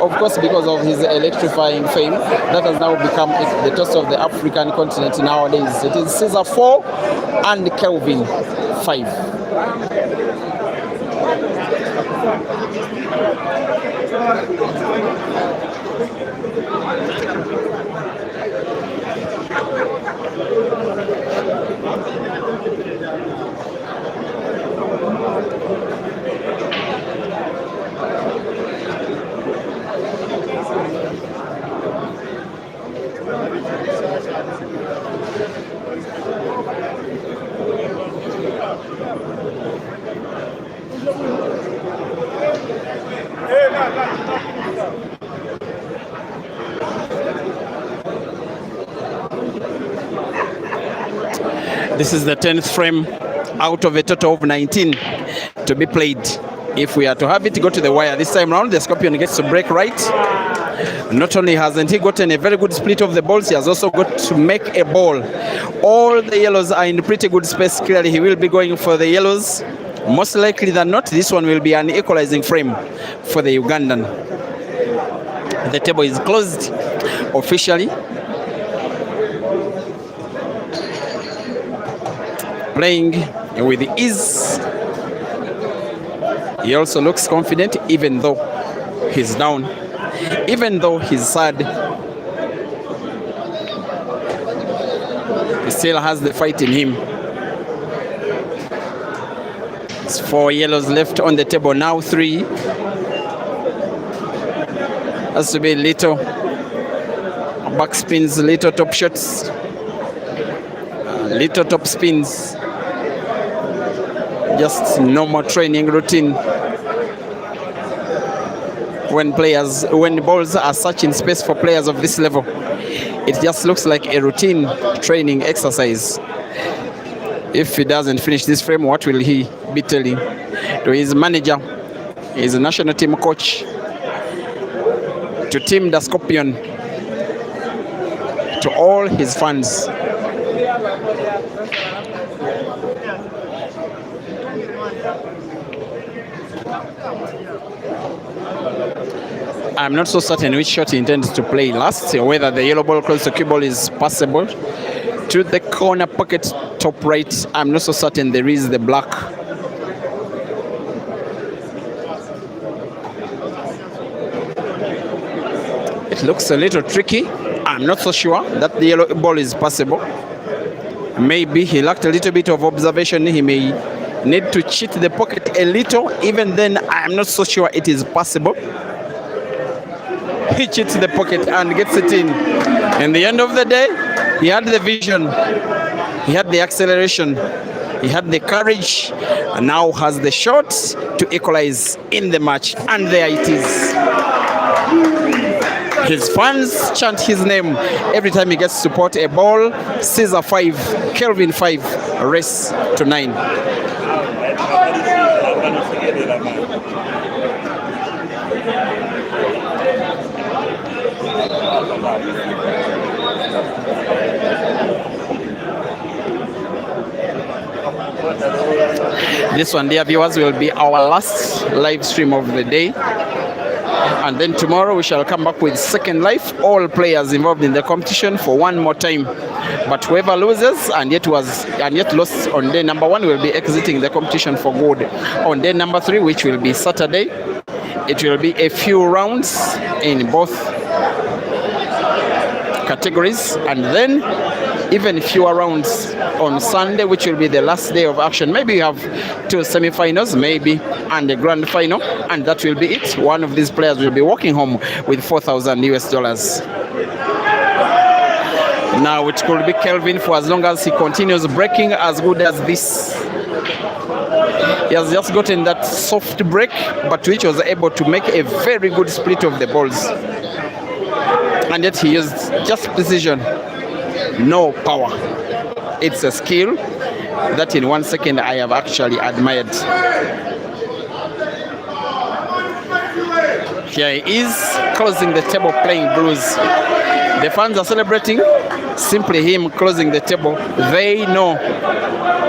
Of course, because of his electrifying fame, that has now become the toast of the African continent nowadays. It is Caesar 4 and Kelvin 5. This is the 10th frame out of a total of 19 to be played. If we are to have it go to the wire this time round, the Scorpion gets to break right. Not only hasn't he gotten a very good split of the balls, he has also got to make a ball. All the yellows are in pretty good space. Clearly, he will be going for the yellows. Most likely than not, this one will be an equalizing frame for the Ugandan. The table is closed officially. Playing with ease. He also looks confident even though he's down, even though he's sad. He still has the fight in him. It's 4 yellows left on the table now, 3. Has to be little back spins, little top shots, little top spins. Just normal training routine. When balls are searching space for players of this level, it just looks like a routine training exercise. If he doesn't finish this frame, what will he be telling to his manager, his national team coach, to Team the Scorpion, to all his fans? I'm not so certain which shot he intends to play last, or whether the yellow ball close to cue ball is passable to the corner pocket top right. I'm not so certain. There is the black. It looks a little tricky. I'm not so sure that the yellow ball is passable. Maybe he lacked a little bit of observation. He may need to cheat the pocket a little. Even then, I'm not so sure it is possible. He cheats the pocket and gets it in. In the end of the day, he had the vision, he had the acceleration, he had the courage, and now has the shot to equalize in the match. And there it is. His fans chant his name every time he gets to support a ball. Caesar 5, Kelvin 5, race to 9. This one, dear viewers, will be our last live stream of the day. And then tomorrow we shall come back with second live, all players involved in the competition for one more time. But whoever loses and yet lost on day number 1 will be exiting the competition for good. On day number 3, which will be Saturday, it will be a few rounds in both categories, and then even fewer rounds on Sunday, which will be the last day of action. Maybe you have 2 semi-finals, maybe, and the grand final, and that will be it. One of these players will be walking home with $4,000 US. Now it could be Kelvin for as long as he continues breaking as good as this. He has just gotten that soft break, but which was able to make a very good split of the balls. And yet he used just precision, no power. It's a skill that in 1 second I have actually admired. Here he is closing the table playing blues. The fans are celebrating simply him closing the table. They know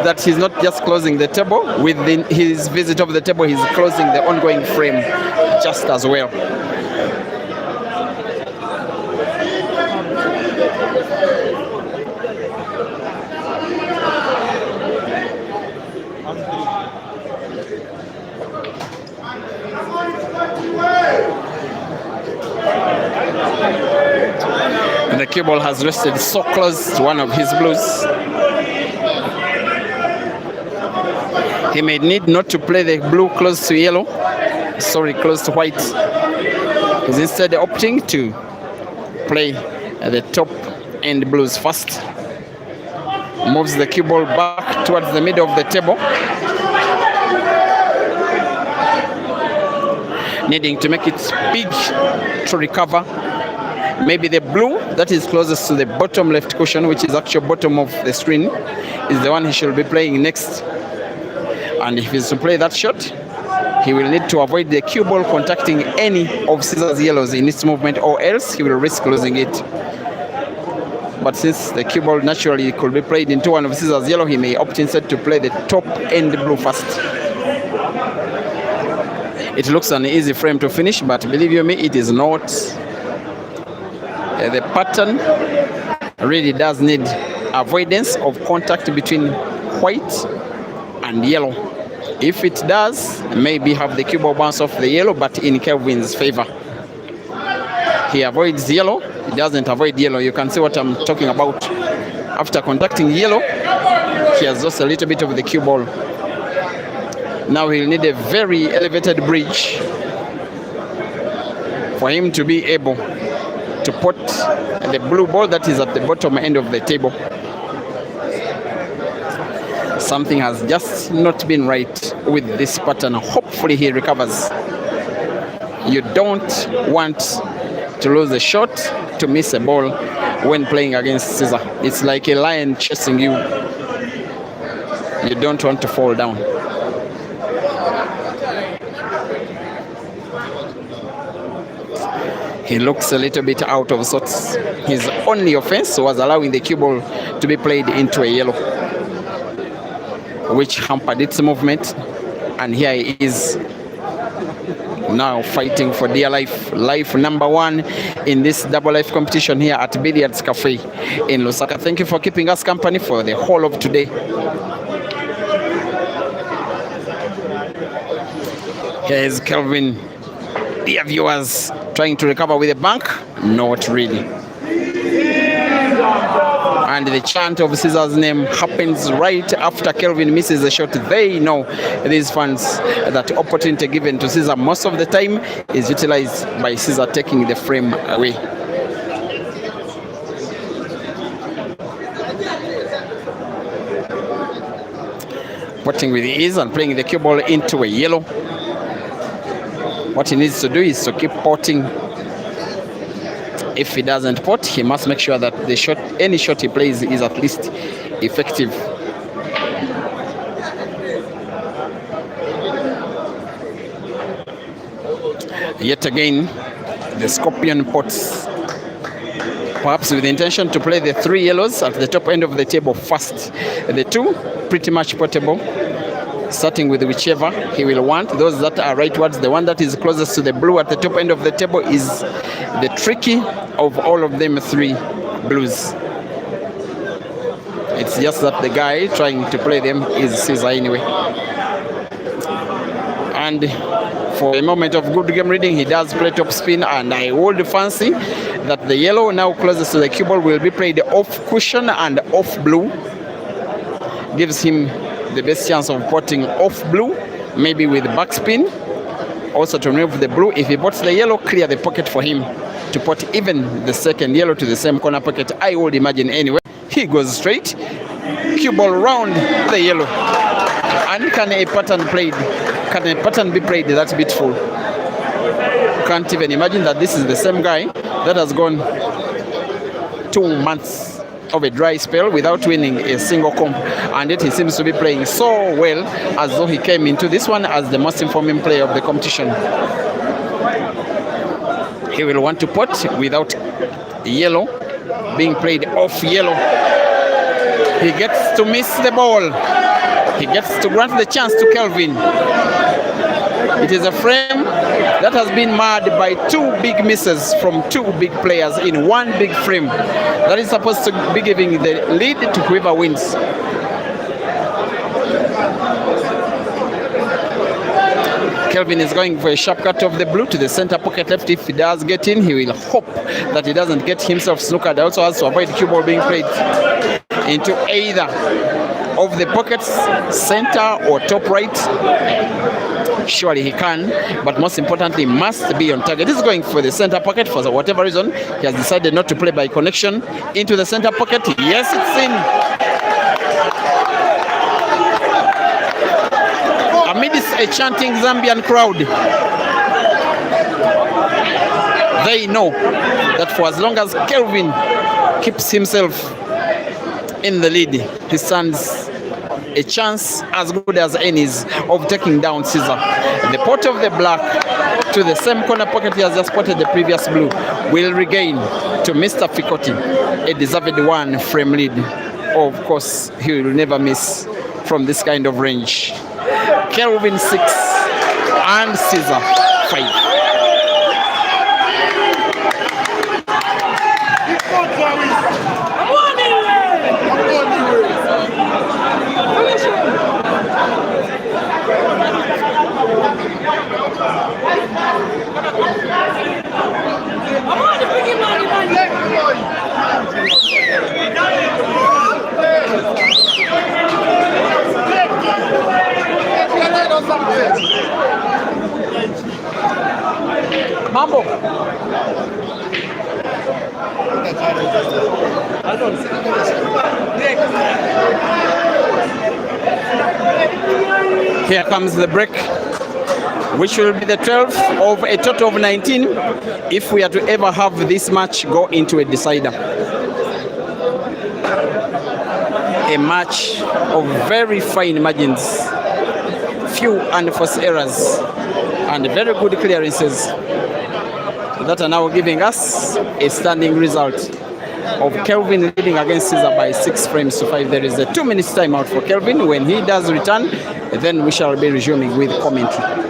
that he's not just closing the table. With his visit of the table, he's closing the ongoing frame just as well. And the cue ball has rested so close to one of his blues. He may need not to play the blue close to yellow, close to white. He's instead opting to play the top end blues first. Moves the cue ball back towards the middle of the table, needing to make it big to recover. Maybe the blue that is closest to the bottom left cushion, which is actually bottom of the screen, is the one he should be playing next. And if he's to play that shot, he will need to avoid the cue ball contacting any of Caesar's yellows in its movement, or else he will risk losing it. But since the cue ball naturally could be played into one of Caesar's yellow, he may opt instead to play the top end blue first. It looks an easy frame to finish, but believe you me, it is not. The pattern really does need avoidance of contact between white and yellow. If it does, maybe have the cue ball bounce off the yellow, but in Kelvin's favor. He avoids yellow, he doesn't avoid yellow. You can see what I'm talking about. After contacting yellow, he has lost a little bit of the cue ball. Now he'll need a very elevated bridge for him to be able to put the blue ball that is at the bottom end of the table. Something has just not been right with this pattern. Hopefully he recovers. You don't want to lose a shot, to miss a ball when playing against Caesar. It's like a lion chasing you. You don't want to fall down. He looks a little bit out of sorts. His only offense was allowing the cue ball to be played into a yellow, which hampered its movement. And here he is now fighting for dear life. Life number one in this double life competition here at Billiards Cafe in Lusaka. Thank you for keeping us company for the whole of today. Here is Kelvin, dear viewers, trying to recover with a bank. Not really. And the chant of Caesar's name happens right after Kelvin misses the shot. They know, these fans, that opportunity given to Caesar most of the time is utilized by Caesar taking the frame away. Potting with ease and playing the cue ball into a yellow. What he needs to do is to keep potting. If he doesn't pot, he must make sure that the shot, any shot he plays, is at least effective. Yet again, the Scorpion pots, perhaps with the intention to play the 3 yellows at the top end of the table first. The 2 pretty much potable, starting with whichever he will want. Those that are rightwards, the one that is closest to the blue at the top end of the table is the tricky of all of them 3 blues. It's just that the guy trying to play them is Caesar anyway. And for a moment of good game reading, he does play top spin, and I would fancy that the yellow now closest to the cue ball will be played off cushion and off blue. Gives him the best chance of potting off blue, maybe with backspin. Also to remove the blue. If he pots the yellow, clear the pocket for him to pot even the second yellow to the same corner pocket, I would imagine anyway. He goes straight, cue ball round the yellow. And can a pattern be played that's beautiful? Can't even imagine that this is the same guy that has gone 2 months of a dry spell without winning a single comp, and yet he seems to be playing so well, as though he came into this one as the most informing player of the competition. He will want to pot without yellow being played off yellow. He gets to miss the ball. He gets to grant the chance to Kelvin. It is a frame that has been marred by 2 big misses from 2 big players in 1 big frame. That is supposed to be giving the lead to whoever wins. Kelvin is going for a sharp cut of the blue to the center pocket left. If he does get in, he will hope that he doesn't get himself snookered. Also has to avoid cue ball being played into either of the pockets, center or top right. Surely he can, but most importantly must be on target. He's going for the center pocket for whatever reason. He has decided not to play by connection into the center pocket. Yes, it's in. Amidst a chanting Zambian crowd, they know that for as long as Kelvin keeps himself in the lead, he stands a chance as good as any of taking down Caesar. The pot of the black to the same corner pocket he has just spotted the previous blue will regain to Mr. Fikoti a deserved 1 frame lead. Of course, he will never miss from this kind of range. Kelvin 6 and Caesar 5. Mambo. Here comes the break, which will be the 12th of a total of 19 if we are to ever have this match go into a decider. A a match of very fine margins, few unforced errors, and very good clearances that are now giving us a standing result of Kelvin leading against Caesar by 6 frames to 5. There is a 2 minutes timeout for Kelvin. When he does return, then we shall be resuming with commentary.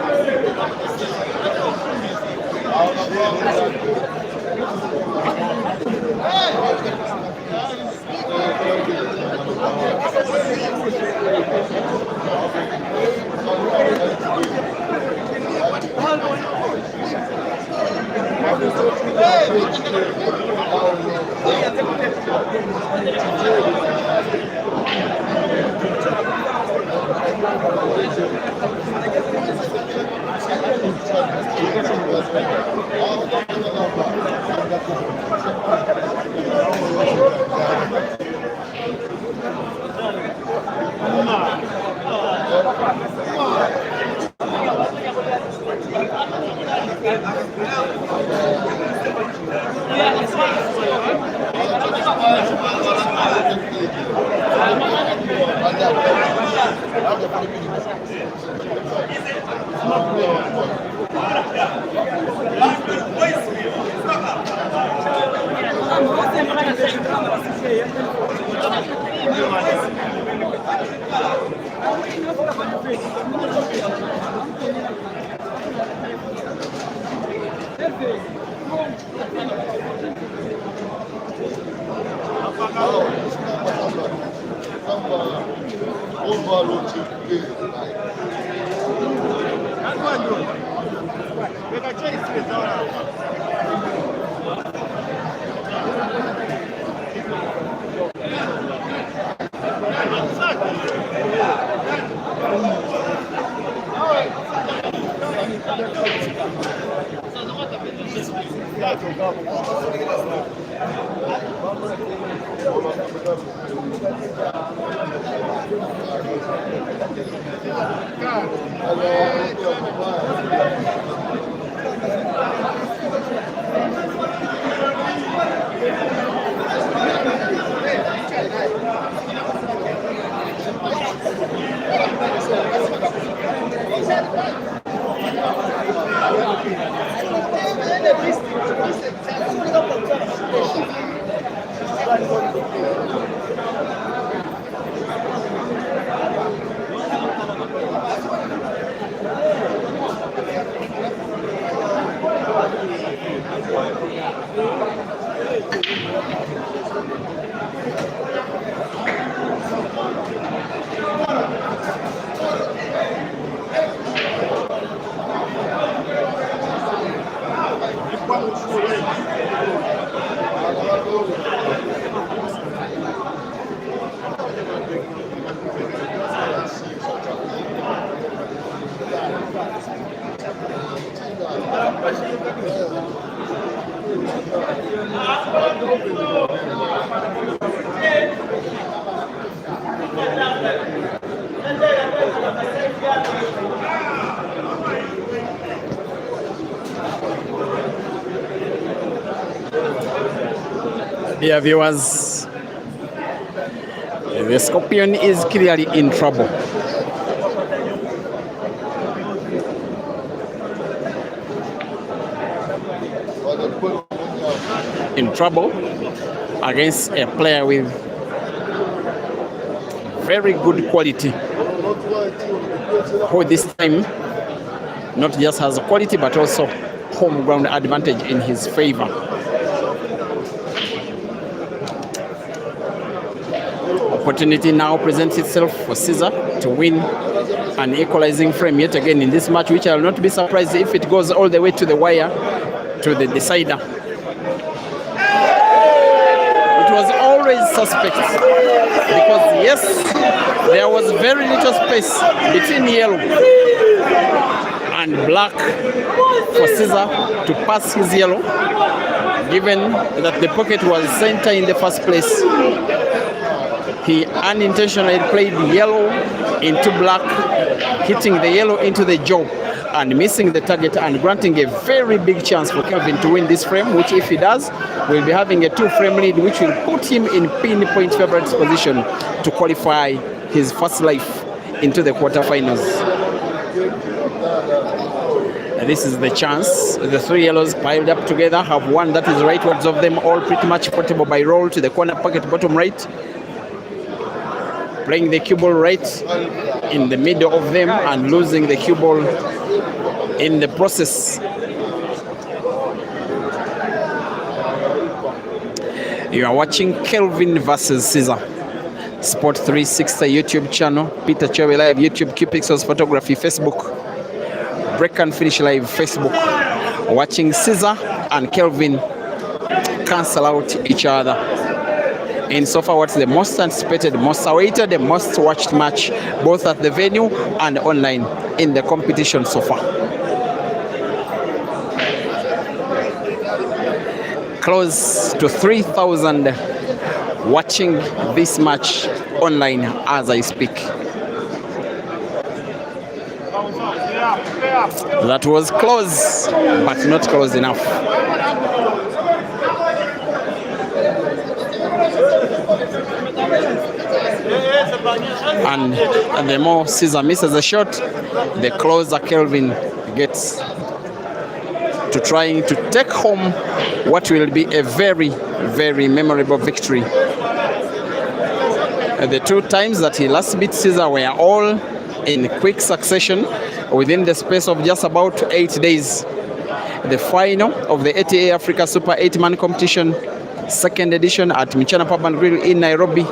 Dear viewers, the Scorpion is clearly in trouble. In trouble against a player with very good quality, who this time not just has quality but also home ground advantage in his favor. Opportunity now presents itself for Caesar to win an equalizing frame yet again in this match, which I will not be surprised if it goes all the way to the wire, to the decider. It was always suspect because yes, there was very little space between yellow and black for Caesar to pass his yellow, given that the pocket was center in the first place. He unintentionally played yellow into black, hitting the yellow into the jaw and missing the target and granting a very big chance for Kelvin to win this frame, which if he does, will be having a 2-frame lead, which will put him in pinpoint favorite position to qualify his first life into the quarterfinals. This is the chance. The 3 yellows piled up together have one that is rightwards of them, all pretty much portable by roll to the corner pocket bottom right. Playing the cue ball right in the middle of them and losing the cue ball in the process. You are watching Kelvin versus Caesar. Sport 360 YouTube channel, Peter Chewe Live YouTube, Q Pixels Photography Facebook, Break and Finish Live Facebook. Watching Caesar and Kelvin cancel out each other. In so far, what's the most anticipated, most awaited, the most watched match, both at the venue and online in the competition so far. Close to 3,000 watching this match online as I speak. That was close, but not close enough. And the more Caesar misses a shot, the closer Kelvin gets to trying to take home what will be a very, very memorable victory. The 2 times that he last beat Caesar were all in quick succession within the space of just about 8 days. The final of the ATA Africa Super 8-man competition, 2nd edition at Michana Pub and Grill in Nairobi,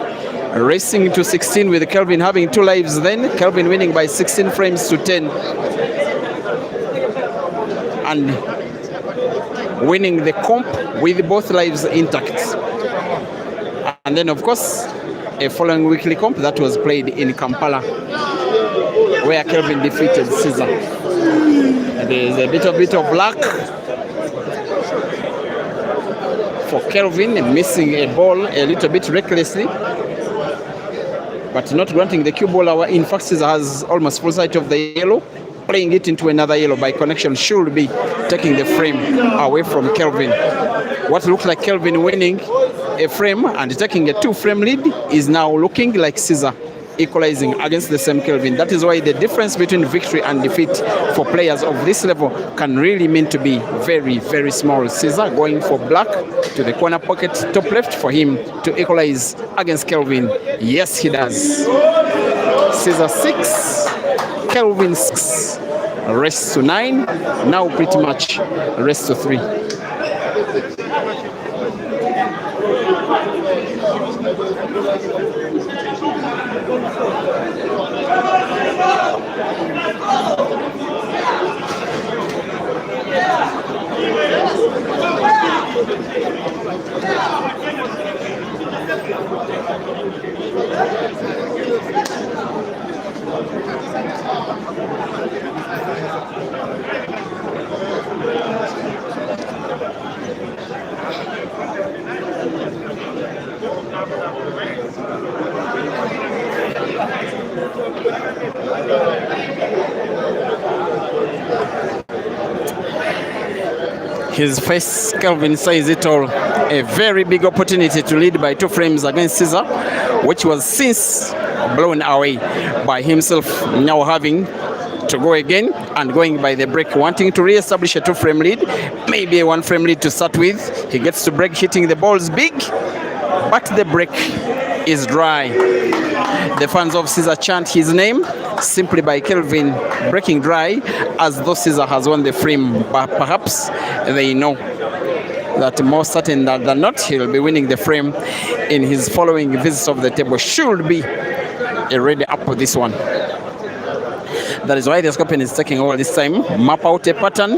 racing to 16 with Kelvin having 2 lives then, Kelvin winning by 16 frames to 10. And winning the comp with both lives intact. And then, of course, a following weekly comp that was played in Kampala, where Kelvin defeated Caesar. There's a bit of luck for Kelvin, missing a ball a little bit recklessly, but not granting the cue ball. In fact, Caesar has almost full sight of the yellow, playing it into another yellow by connection, should be taking the frame away from Kelvin. What looked like Kelvin winning a frame and taking a 2-frame lead is now looking like Caesar equalizing against the same Kelvin. That is why the difference between victory and defeat for players of this level can really mean to be very, very small. Caesar going for black to the corner pocket top left for him to equalize against Kelvin. Yes, he does. Caesar 6, Kelvin 6, race to 9, now pretty much race to 3. His face, Kelvin says it all. A very big opportunity to lead by 2 frames against Caesar, which was since blown away by himself, now having to go again and going by the break, wanting to re-establish a 2-frame lead, maybe a 1-frame lead to start with. He gets to break, hitting the balls big, but the break is dry. The fans of Caesar chant his name simply by Kelvin breaking dry, as though Caesar has won the frame, but perhaps they know that more certain than not he'll be winning the frame in his following visits of the table. Should be a ready up for this one. That is why the Scorpion is taking over this time, map out a pattern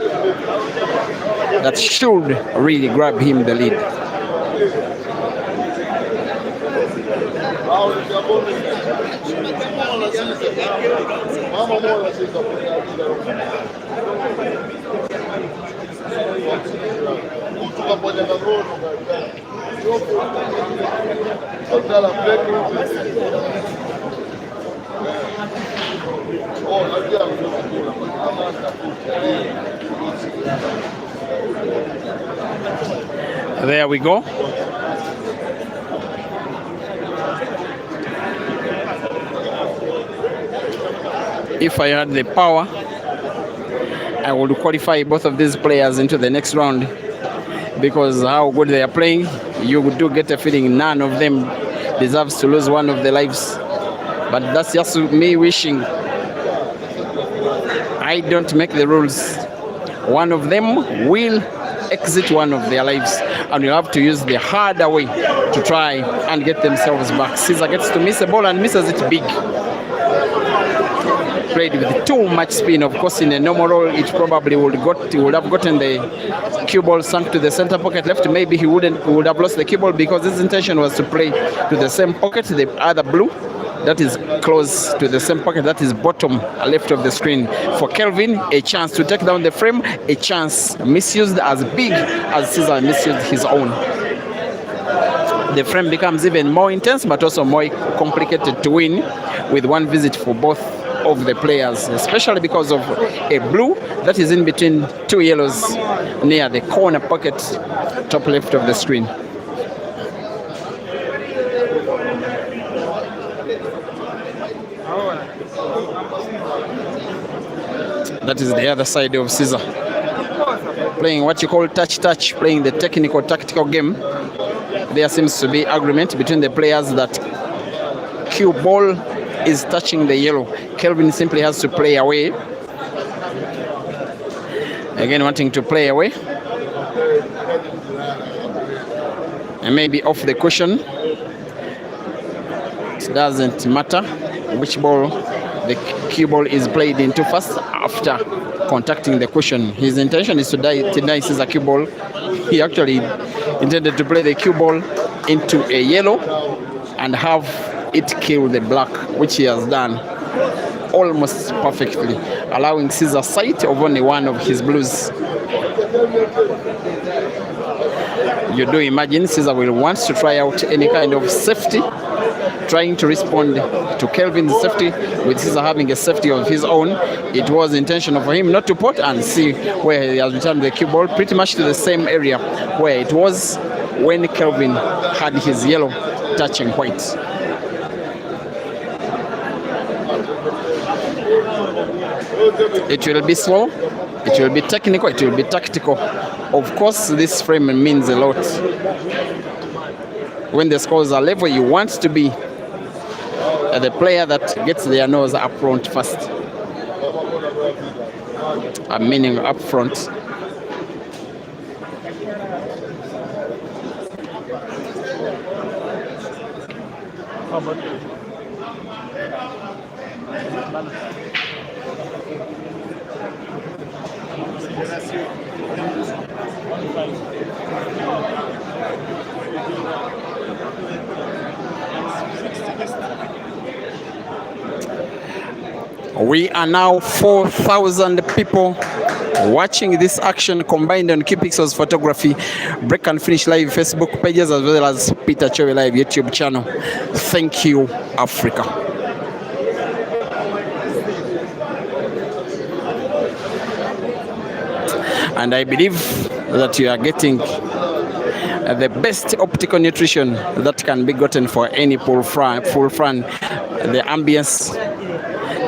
that should really grab him the lead. There we go. If I had the power, I would qualify both of these players into the next round, because how good they are playing, you do get a feeling none of them deserves to lose one of their lives. But that's just me wishing. I don't make the rules. One of them will exit one of their lives, and you'll have to use the harder way to try and get themselves back. Caesar gets to miss a ball and misses it big. Played with too much spin. Of course, in a normal roll, it probably would have gotten the cue ball sunk to the center pocket left. Maybe he would have lost the cue ball, because his intention was to play to the same pocket, the other blue, that is close to the same pocket, that is bottom left of the screen. For Kelvin, a chance to take down the frame, a chance misused as big as Caesar misused his own. The frame becomes even more intense, but also more complicated to win with one visit for both of the players, especially because of a blue that is in between two yellows near the corner pocket, top left of the screen. That is the other side of Caesar, playing what you call touch, playing the technical, tactical game. There seems to be agreement between the players that cue ball is touching the yellow. Kelvin simply has to play away. Again, wanting to play away. And maybe off the cushion. It doesn't matter which ball the cue ball is played into first after contacting the cushion. His intention is to deny Caesar cue ball. He actually intended to play the cue ball into a yellow and have it kill the black, which he has done almost perfectly, allowing Caesar sight of only one of his blues. You do imagine Caesar will want to try out any kind of safety, trying to respond to Kelvin's safety, with Caesar having a safety of his own. It was intentional for him not to pot and see where he has returned the cue ball, pretty much to the same area where it was when Kelvin had his yellow touching white. It will be slow, it will be technical, it will be tactical. Of course, this frame means a lot. When the scores are level, you want to be the player that gets their nose up front first. Meaning up front. We are now 4,000 people watching this action combined on QPixels Photography, Break and Finish Live Facebook pages, as well as Peter Chewe Live YouTube channel. Thank you, Africa. And I believe that you are getting the best optical nutrition that can be gotten for any full front. The ambience,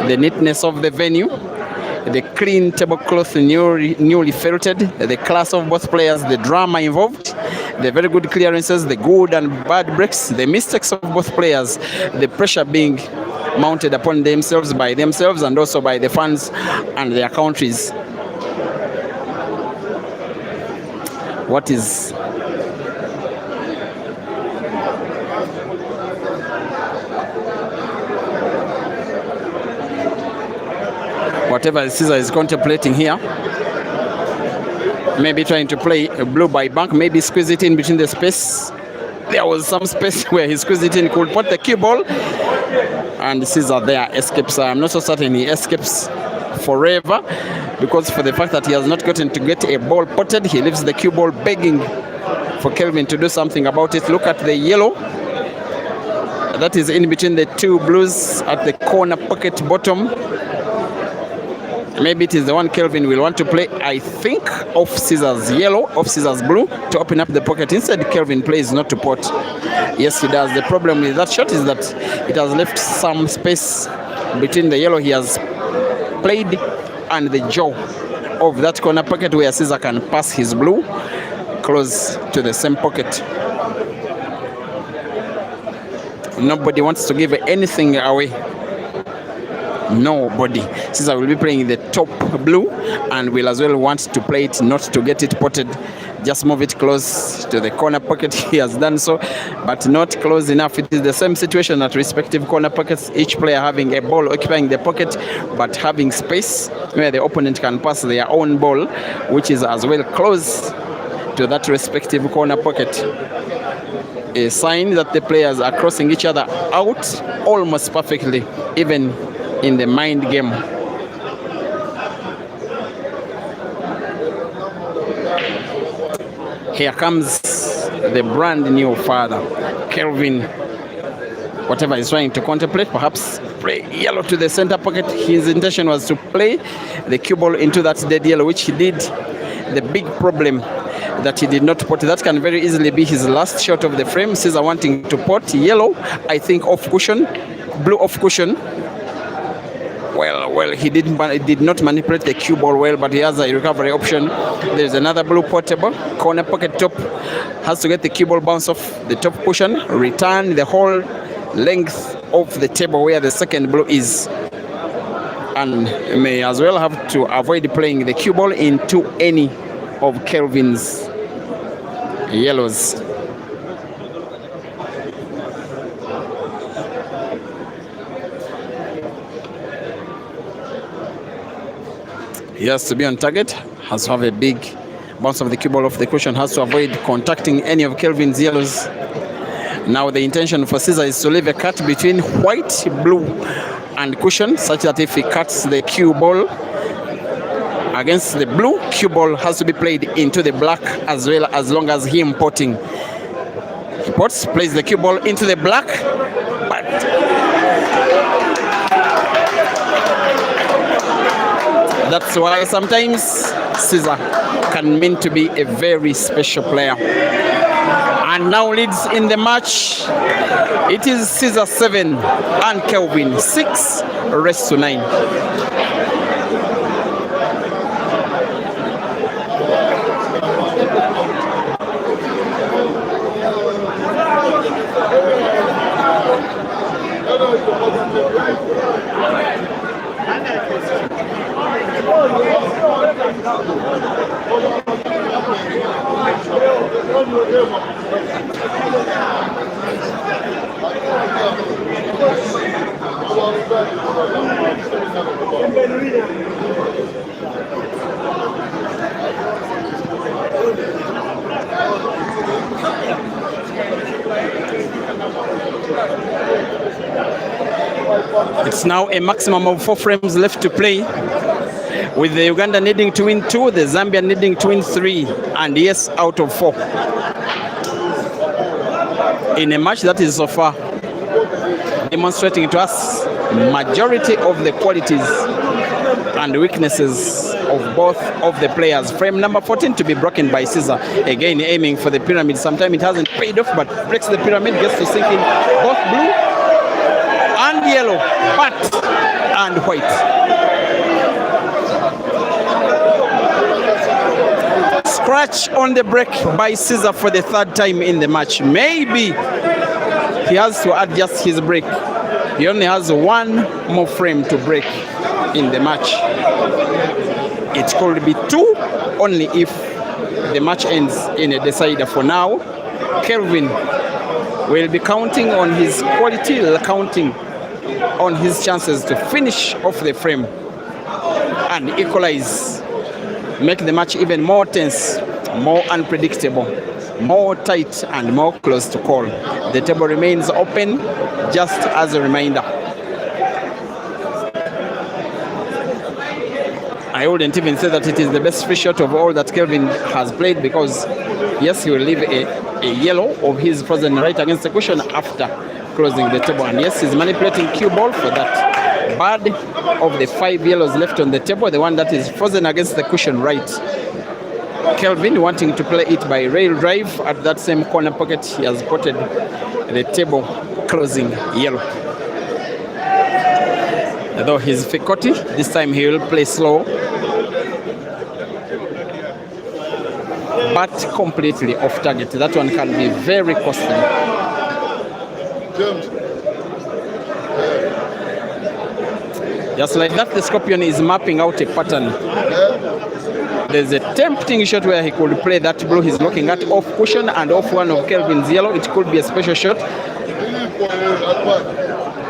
the neatness of the venue, the clean tablecloth, newly felted, the class of both players, the drama involved, the very good clearances, the good and bad breaks, the mistakes of both players, the pressure being mounted upon themselves by themselves and also by the fans and their countries. What is whatever Caesar is contemplating here, maybe trying to play a blue by bank, maybe squeeze it in between the space. There was some space where he squeezed it in, could put the cue ball, and Caesar there escapes. I'm not so certain he escapes forever, because for the fact that he has not gotten to get a ball potted, he leaves the cue ball begging for Kelvin to do something about it. Look at the yellow That is in between the two blues at the corner pocket bottom. Maybe it is the one Kelvin will want to play. I think off scissors yellow, off scissors blue to open up the pocket. Instead, Kelvin plays not to pot. Yes, he does. The problem with that shot is that it has left some space between the yellow he has played and the jaw of that corner pocket where Caesar can pass his blue close to the same pocket. Nobody wants to give anything away. Nobody. Caesar will be playing the top blue and will as well want to play it not to get it potted. Just move it close to the corner pocket. He has done so, but not close enough. It is the same situation at respective corner pockets, each player having a ball occupying the pocket but having space where the opponent can pass their own ball, which is as well close to that respective corner pocket. A sign that the players are crossing each other out almost perfectly, even in the mind game. Here comes the brand new father, Kelvin. Whatever he's trying to contemplate, perhaps play yellow to the center pocket. His intention was to play the cue ball into that dead yellow, which he did. The big problem that he did not pot, that can very easily be his last shot of the frame. Caesar wanting to pot yellow, I think off cushion, blue off cushion. Well, he did not manipulate the cue ball well, but he has a recovery option. There's another blue portable, corner pocket top, has to get the cue ball bounce off the top cushion, return the whole length of the table where the second blue is, and may as well have to avoid playing the cue ball into any of Kelvin's yellows. He has to be on target, has to have a big bounce of the cue ball off the cushion, has to avoid contacting any of Kelvin's yellows. Now the intention for Caesar is to leave a cut between white, blue and cushion, such that if he cuts the cue ball against the blue, cue ball has to be played into the black as well, as long as him potting. He pots, plays the cue ball into the black, but that's why sometimes Caesar can mean to be a very special player. And now leads in the match. It is Caesar 7 and Kelvin 6, rest to 9. It's now a maximum of 4 frames left to play, with the Uganda needing to win 2, the Zambia needing to win 3, and yes, out of 4. In a match that is so far demonstrating to us majority of the qualities and weaknesses of both of the players. Frame number 14 to be broken by Caesar, again aiming for the pyramid. Sometimes it hasn't paid off, but breaks the pyramid, gets to sink in both blue and yellow, but and white. Scratch on the break by Caesar for the 3rd time in the match. Maybe he has to adjust his break. He only has 1 more frame to break in the match. It could be 2 only if the match ends in a decider. For now, Kelvin will be counting on his quality, counting on his chances to finish off the frame and equalize, make the match even more tense, more unpredictable, more tight and more close to call. The table remains open, just as a reminder. I wouldn't even say that it is the best free shot of all that Kelvin has played, because yes, he will leave a yellow of his frozen right against the cushion after closing the table. And yes, he's manipulating cue ball for that bad of the 5 yellows left on the table, the one that is frozen against the cushion right. Kelvin wanting to play it by rail drive at that same corner pocket. He has spotted the table closing yellow. Though he's Fikoti, this time he will play slow, but completely off target. That one can be very costly. Just like that, the Scorpion is mapping out a pattern. There's a tempting shot where he could play that blue. He's looking at off cushion and off one of Kelvin's yellow. It could be a special shot.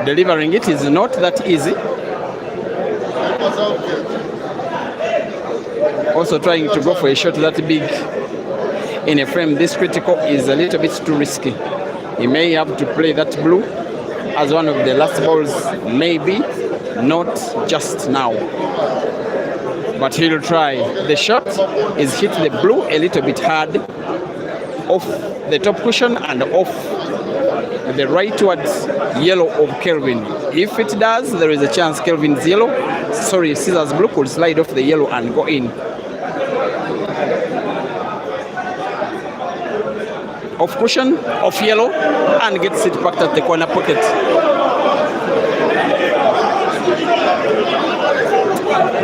Delivering it is not that easy. Also trying to go for a shot that big in a frame this critical is a little bit too risky. He may have to play that blue as one of the last balls, maybe not just now. But he'll try. The shot is hit the blue a little bit hard off the top cushion and off the rightward yellow of Kelvin. If it does, there is a chance Kelvin's yellow, Caesar's blue could slide off the yellow and go in. Off cushion, off yellow, and gets it back at the corner pocket.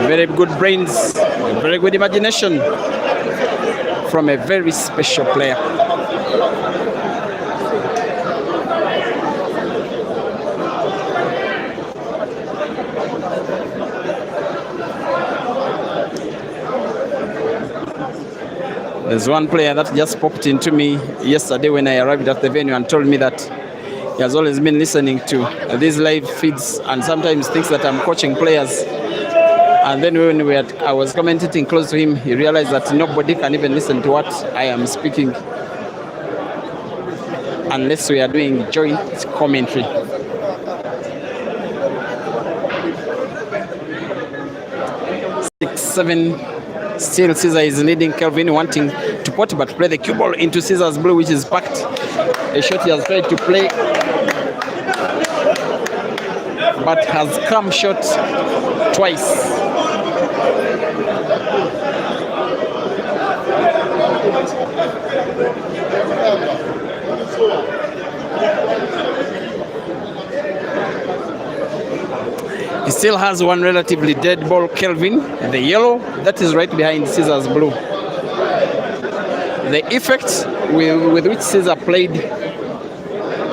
Very good brains, very good imagination from a very special player. There's one player that just popped into me yesterday when I arrived at the venue and told me that he has always been listening to these live feeds and sometimes thinks that I'm coaching players. And then when I was commentating close to him, he realized that nobody can even listen to what I am speaking unless we are doing joint commentary. 6-7. Still Caesar is leading. Kelvin wanting to pot but play the cue ball into Caesar's blue, which is packed. A shot he has tried to play but has come short twice. He still has one relatively dead ball, Kelvin, the yellow, that is right behind Caesar's blue. The effect with which Caesar played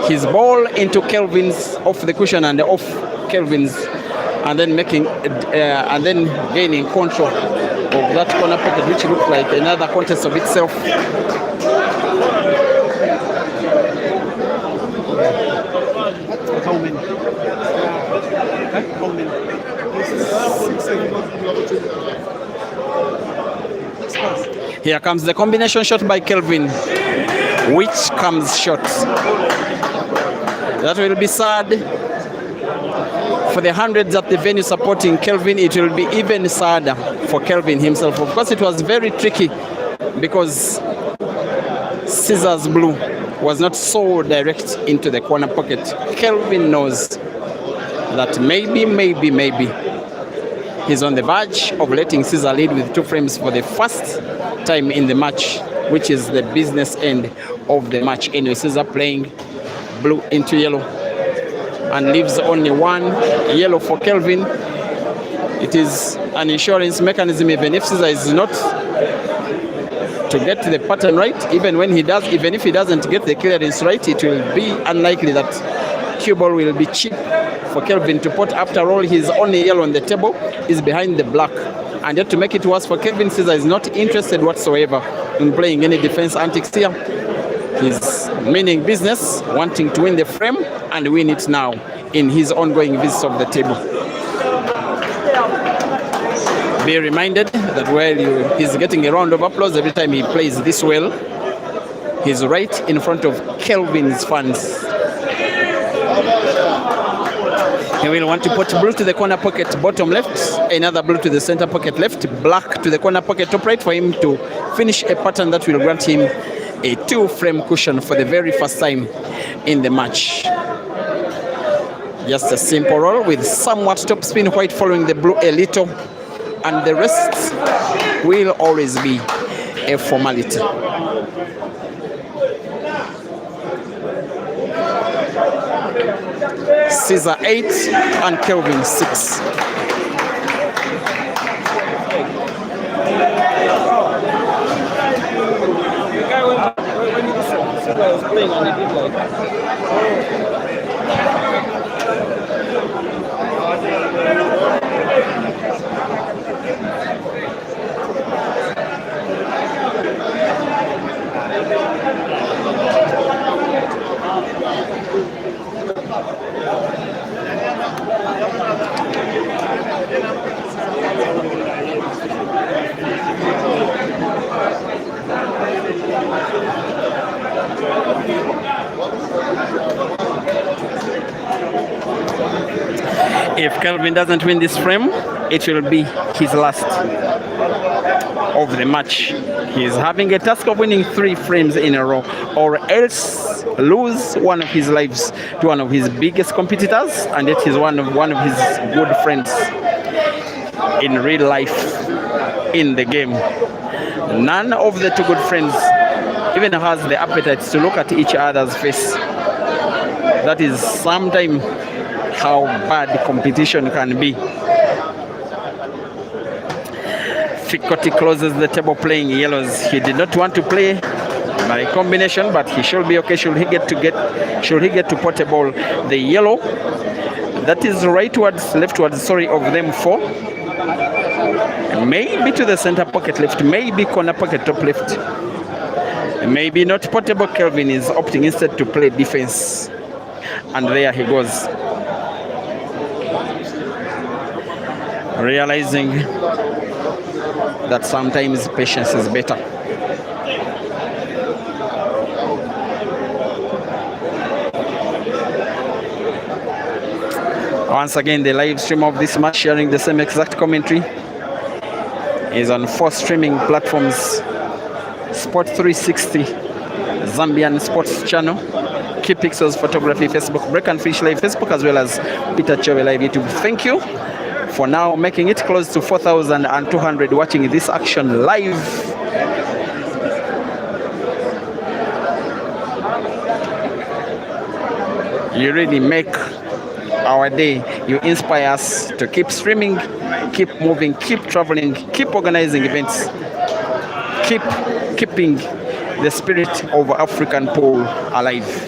his ball into Kelvin's off the cushion and off Kelvin's, and then gaining control of that corner pocket, which looked like another contest of itself. Here comes the combination shot by Kelvin, which comes short. That will be sad for the hundreds at the venue supporting Kelvin. It will be even sadder for Kelvin himself. Of course, it was very tricky because Caesar's blue was not so direct into the corner pocket. Kelvin knows that maybe he's on the verge of letting Caesar lead with 2 frames for the first time in the match, which is the business end of the match. Anyway, Caesar playing blue into yellow and leaves only 1 yellow for Kelvin. It is an insurance mechanism. Even if Caesar is not to get the pattern right, even if he doesn't get the clearance right, it will be unlikely that cue ball will be cheap for Kelvin to pot. After all, his only yellow on the table is behind the black. And yet to make it worse for Kelvin, Caesar is not interested whatsoever in playing any defense antics here. He's meaning business, wanting to win the frame and win it now in his ongoing visits of the table. Be reminded that while he's getting a round of applause every time he plays this well, he's right in front of Kelvin's fans. He will want to put blue to the corner pocket bottom left, another blue to the center pocket left, black to the corner pocket top right for him to finish a pattern that will grant him a 2-frame cushion for the very first time in the match. Just a simple roll with somewhat top spin, white following the blue a little, and the rest will always be a formality. Caesar 8 and Kelvin 6. If Kelvin doesn't win this frame, it will be his last of the match. He is having a task of winning 3 frames in a row, or else lose one of his lives to one of his biggest competitors, and yet he's one of his good friends in real life, in the game. None of the 2 good friends even has the appetite to look at each other's face. That is sometimes how bad competition can be. Ficoti closes the table playing yellows. He did not want to play by combination, but he should be okay. Should he get to pot a ball? The yellow, that is rightwards, leftwards, sorry, of them 4. Maybe to the center pocket left, maybe corner pocket top left. Maybe not potable. Kelvin is opting instead to play defense. And there he goes. Realizing that sometimes patience is better. Once again, the live stream of this match, sharing the same exact commentary, is on 4 streaming platforms: Sport 360, Zambian Sports Channel, Key Pixels Photography Facebook, Break and Fish Live Facebook, as well as Peter Chowe Live YouTube. Thank you for now making it close to 4,200 watching this action live. You really make our day. You inspire us to keep streaming, keep moving, keep traveling, keep organizing events, keeping the spirit of African pool alive.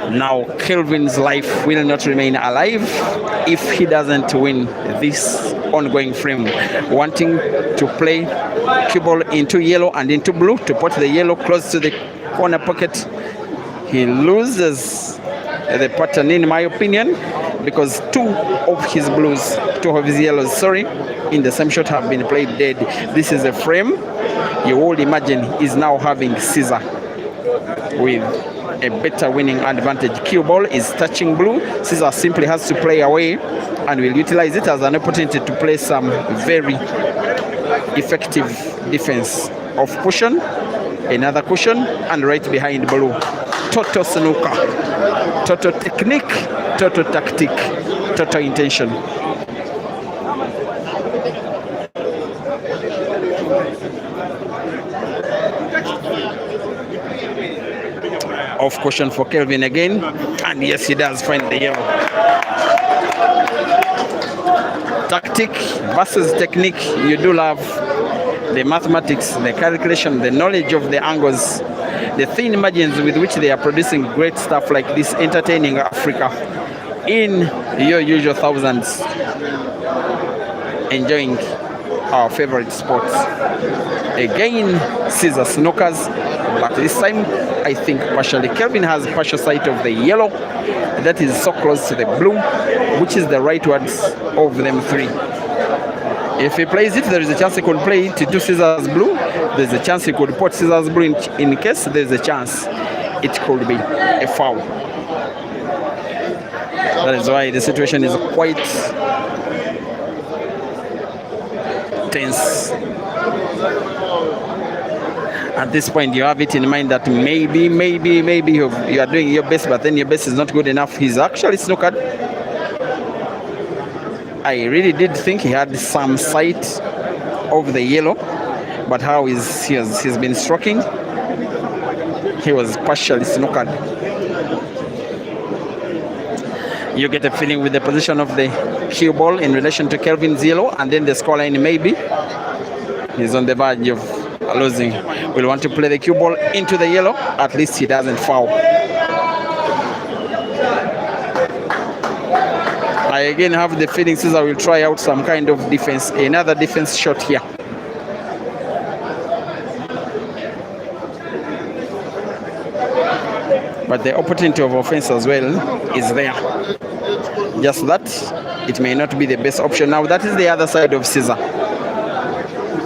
Now, Kelvin's life will not remain alive if he doesn't win this ongoing frame. Wanting to play cue ball into yellow and into blue to put the yellow close to the corner pocket. He loses the pattern, in my opinion, because 2 of his yellows, in the same shot have been played dead. This is a frame you would imagine is now having Caesar with a better winning advantage. Cue ball is touching blue. Caesar simply has to play away and will utilize it as an opportunity to play some very effective defense of cushion, another cushion, and right behind blue. Total snooker, total technique, total tactic, total intention. Off cushion for Kelvin again, and yes, he does find the yellow. Tactic versus technique. You do love the mathematics, the calculation, the knowledge of the angles, the thin margins with which they are producing great stuff like this, entertaining Africa in your usual thousands, enjoying our favorite sports. Again, Caesar snookers, but this time I think partially. Kelvin has partial sight of the yellow that is so close to the blue, which is the rightwards of them 3. If he plays it, there is a chance he could play it to Caesar's blue. There's a chance he could put Caesar's blue in case there's a chance it could be a foul. That is why the situation is quite tense. At this point, you have it in mind that maybe you are doing your best, but then your best is not good enough. He's actually snookered. I really did think he had some sight of the yellow, but how he's been stroking, he was partially snookered. You get a feeling with the position of the cue ball in relation to Kelvin's yellow, and then the scoreline maybe he's on the verge of losing. Will want to play the cue ball into the yellow. At least he doesn't foul. I again have the feeling Caesar will try out some kind of defense, another defense shot here. But the opportunity of offense as well is there. Just that it may not be the best option. Now that is the other side of Caesar.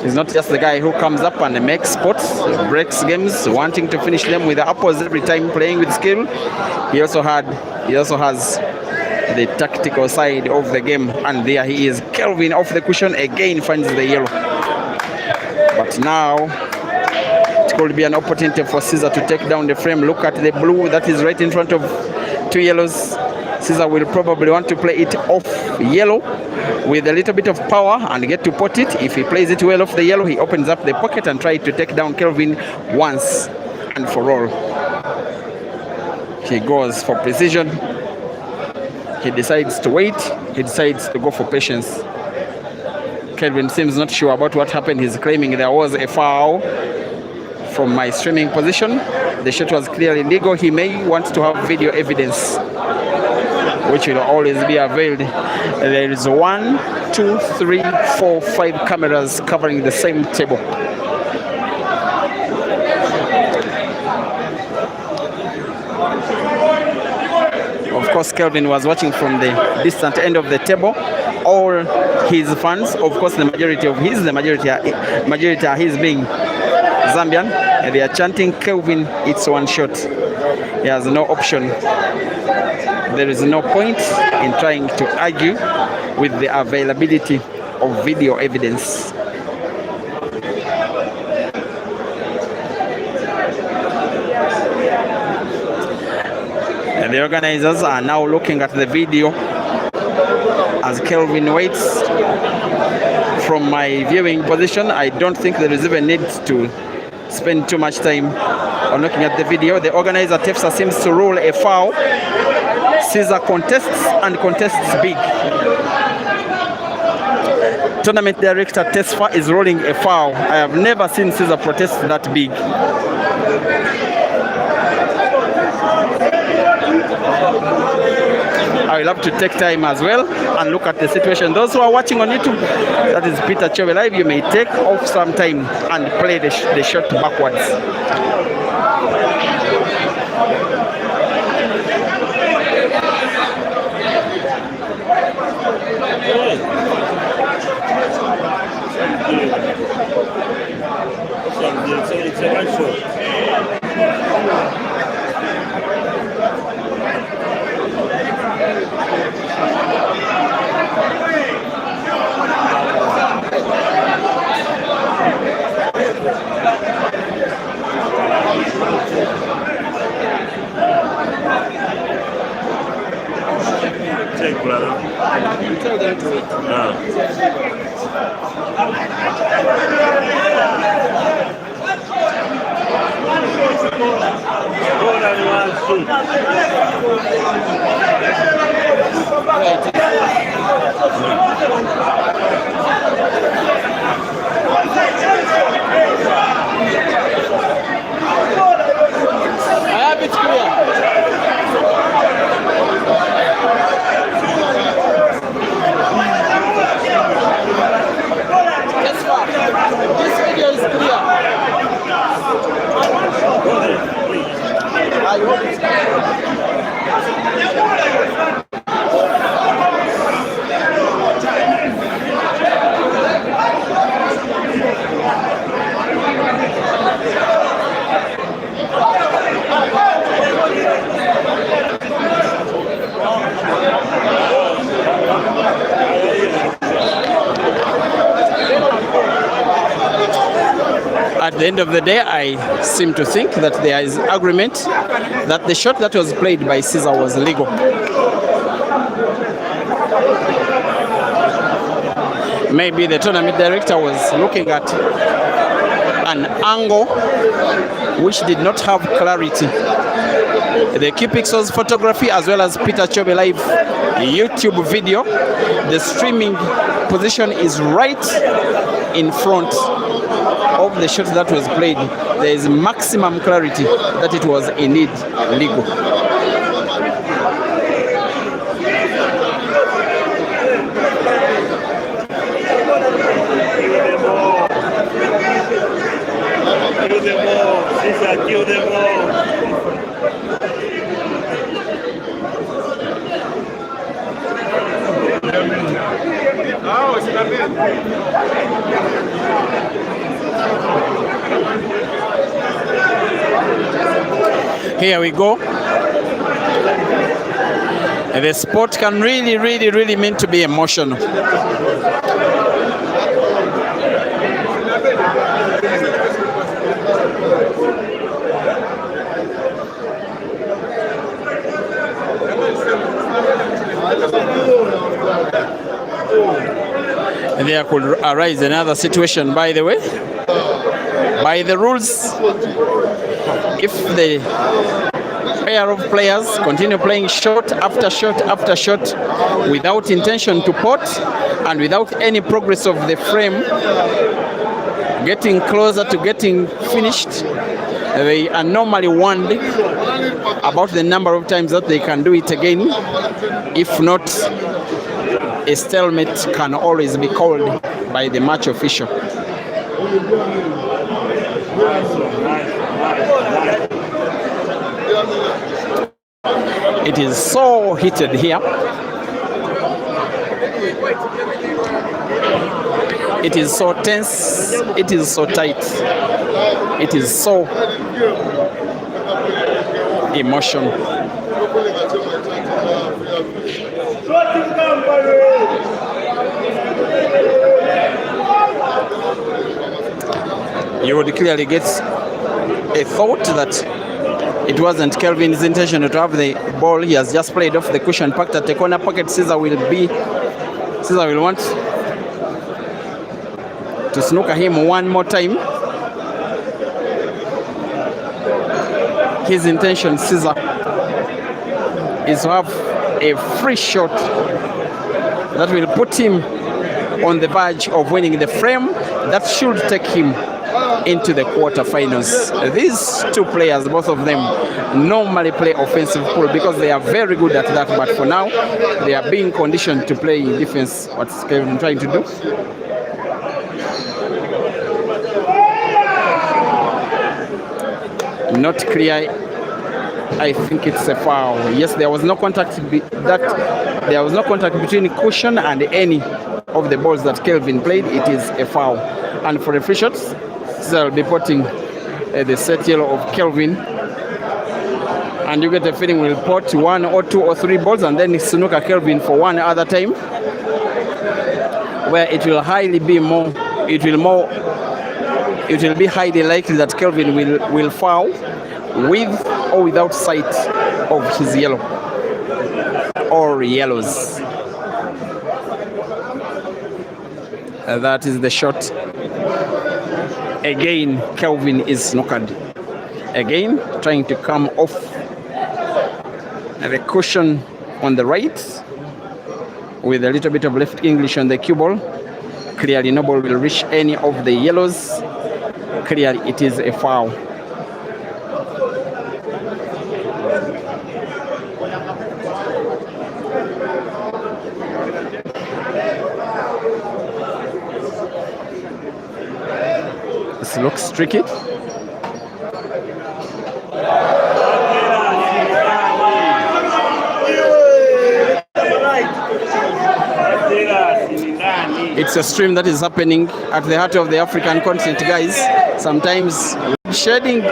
He's not just the guy who comes up and makes spots, breaks games, wanting to finish them with the uppers every time, playing with skill. He also has the tactical side of the game, and there he is. Kelvin off the cushion again finds the yellow. But now it could be an opportunity for Caesar to take down the frame. Look at the blue that is right in front of two yellows. Caesar will probably want to play it off yellow with a little bit of power and get to pot it. If he plays it well off the yellow, he opens up the pocket and tries to take down Kelvin once and for all. He goes for precision. He decides to wait. He decides to go for patience. Kelvin seems not sure about what happened. He's claiming there was a foul from my streaming position. The shot was clearly legal. He may want to have video evidence, which will always be availed. There is 1, 2, 3, 4, 5 cameras covering the same table. Of course, Kelvin was watching from the distant end of the table. All his fans, of course, the majority are his being Zambian. They are chanting, Kelvin, it's one shot. He has no option. There is no point in trying to argue with the availability of video evidence. And the organizers are now looking at the video as Kelvin waits. From my viewing position, I don't think there is even need to spend too much time on looking at the video. The organizer Tefsa seems to rule a foul. Caesar contests and contests big. Tournament director Tesfa is ruling a foul. I have never seen Caesar protest that big. I will have to take time as well and look at the situation. Those who are watching on YouTube, that is Peter Chove Live, you may take off some time and play the shot backwards. It's a right shot. Take, brother. Tell them to wait. I have it clear. This video is clear. I hope it's At the end of the day, I seem to think that there is agreement that the shot that was played by Caesar was legal. Maybe the tournament director was looking at an angle which did not have clarity. The Q-Pixels photography as well as Peter Chobe Live YouTube video, the streaming position is right in front of the shot that was played. There is maximum clarity that it was indeed legal. Here we go. The sport can really mean to be emotional. And there could arise another situation, by the way. By the rules, if the pair of players continue playing shot after shot after shot without intention to pot and without any progress of the frame getting closer to getting finished, they are normally warned about the number of times that they can do it again. If not, a stalemate can always be called by the match official. It is so heated here. It is so tense. It is so tight. It is so emotional. You would clearly get a thought that it wasn't Kelvin's intention to have the ball. He has just played off the cushion, packed at the corner pocket. Caesar will want to snooker him one more time. His intention, Caesar, is to have a free shot that will put him on the verge of winning the frame that should take him into the quarterfinals. These two players, both of them, normally play offensive pool because they are very good at that, but for now they are being conditioned to play defense. What's Kelvin trying to do? Not clear. I think it's a foul. Yes, there was no contact between cushion and any of the balls that Kelvin played. It is a foul. And for the free shots, Caesar will be putting the set yellow of Kelvin. And you get the feeling we'll pot 1 or 2 or 3 balls and then snooker Kelvin for one other time, where it will be highly likely that Kelvin will foul with or without sight of his yellow or yellows. That is the shot. Again, Kelvin is snookered. Again, trying to come off the cushion on the right with a little bit of left English on the cue ball. Clearly, no ball will reach any of the yellows. Clearly, it is a foul. This looks tricky. It's a stream that is happening at the heart of the African continent, guys. Sometimes shedding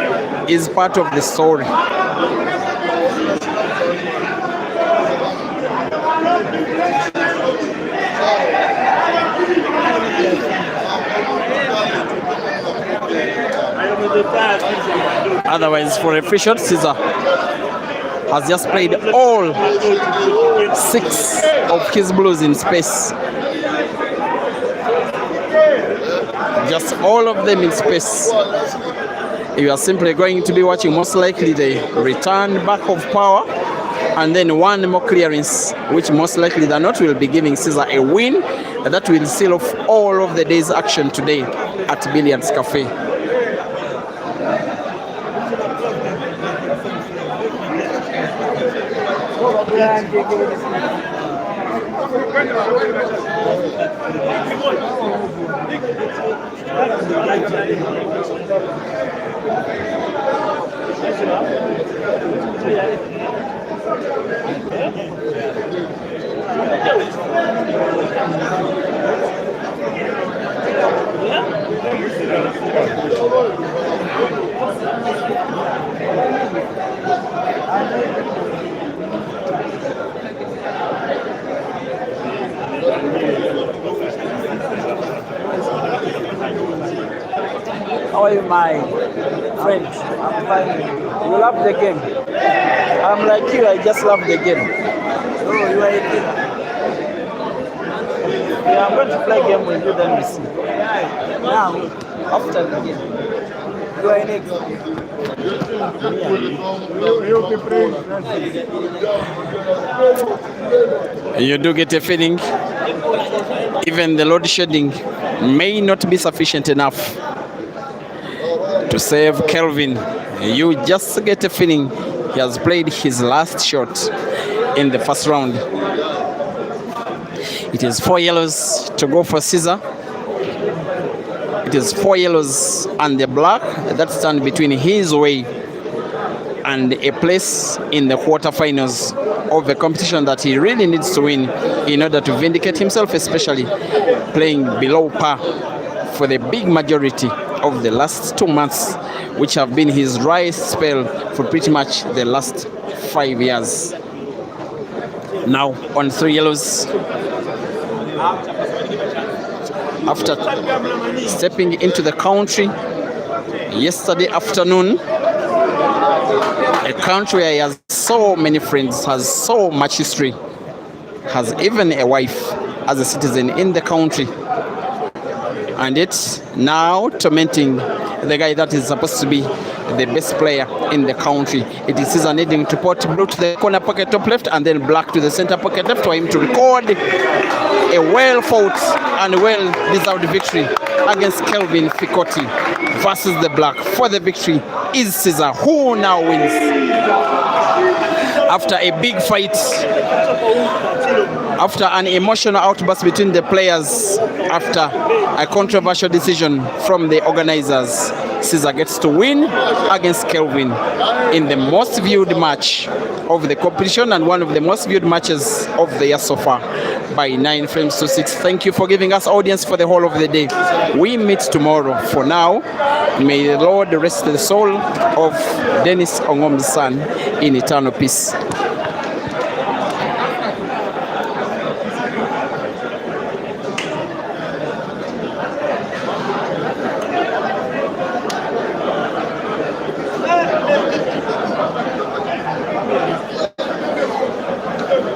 is part of the story. Otherwise, for a free shot, Caesar has just played all 6 of his blues in space. Just all of them in space. You are simply going to be watching most likely the return back of power and then one more clearance, which most likely than not will be giving Caesar a win. That will seal off all of the day's action today at Billiards Cafe. How are you, my friend? I'm fine. You love the game. I'm like you, I just love the game. Oh, you are a kid. Yeah, I'm going to play a game with you, then we see. Now, after the game, you are in it. You do get a feeling even the load shedding may not be sufficient enough to save Kelvin. You just get a feeling he has played his last shot in the first round. It is 4 yellows to go for Caesar. It is 4 yellows and the black that stand between his way and a place in the quarterfinals of a competition that he really needs to win in order to vindicate himself, especially playing below par for the big majority of the last 2 months, which have been his dry spell for pretty much the last 5 years. Now on 3 yellows. After stepping into the country yesterday afternoon, a country where he has so many friends, has so much history, has even a wife as a citizen in the country, and it's now tormenting the guy that is supposed to be the best player in the country. It is Caesar needing to put blue to the corner pocket top left and then black to the center pocket left for him to record a well-fought and well-deserved victory against Kelvin Ficoti versus the black. For the victory is Caesar, who now wins after a big fight, after an emotional outburst between the players, after a controversial decision from the organizers. Caesar gets to win against Kelvin in the most viewed match of the competition and one of the most viewed matches of the year so far by 9 frames to 6. Thank you for giving us audience for the whole of the day. We meet tomorrow. For now, may the Lord rest the soul of Dennis Ongom's son in eternal peace.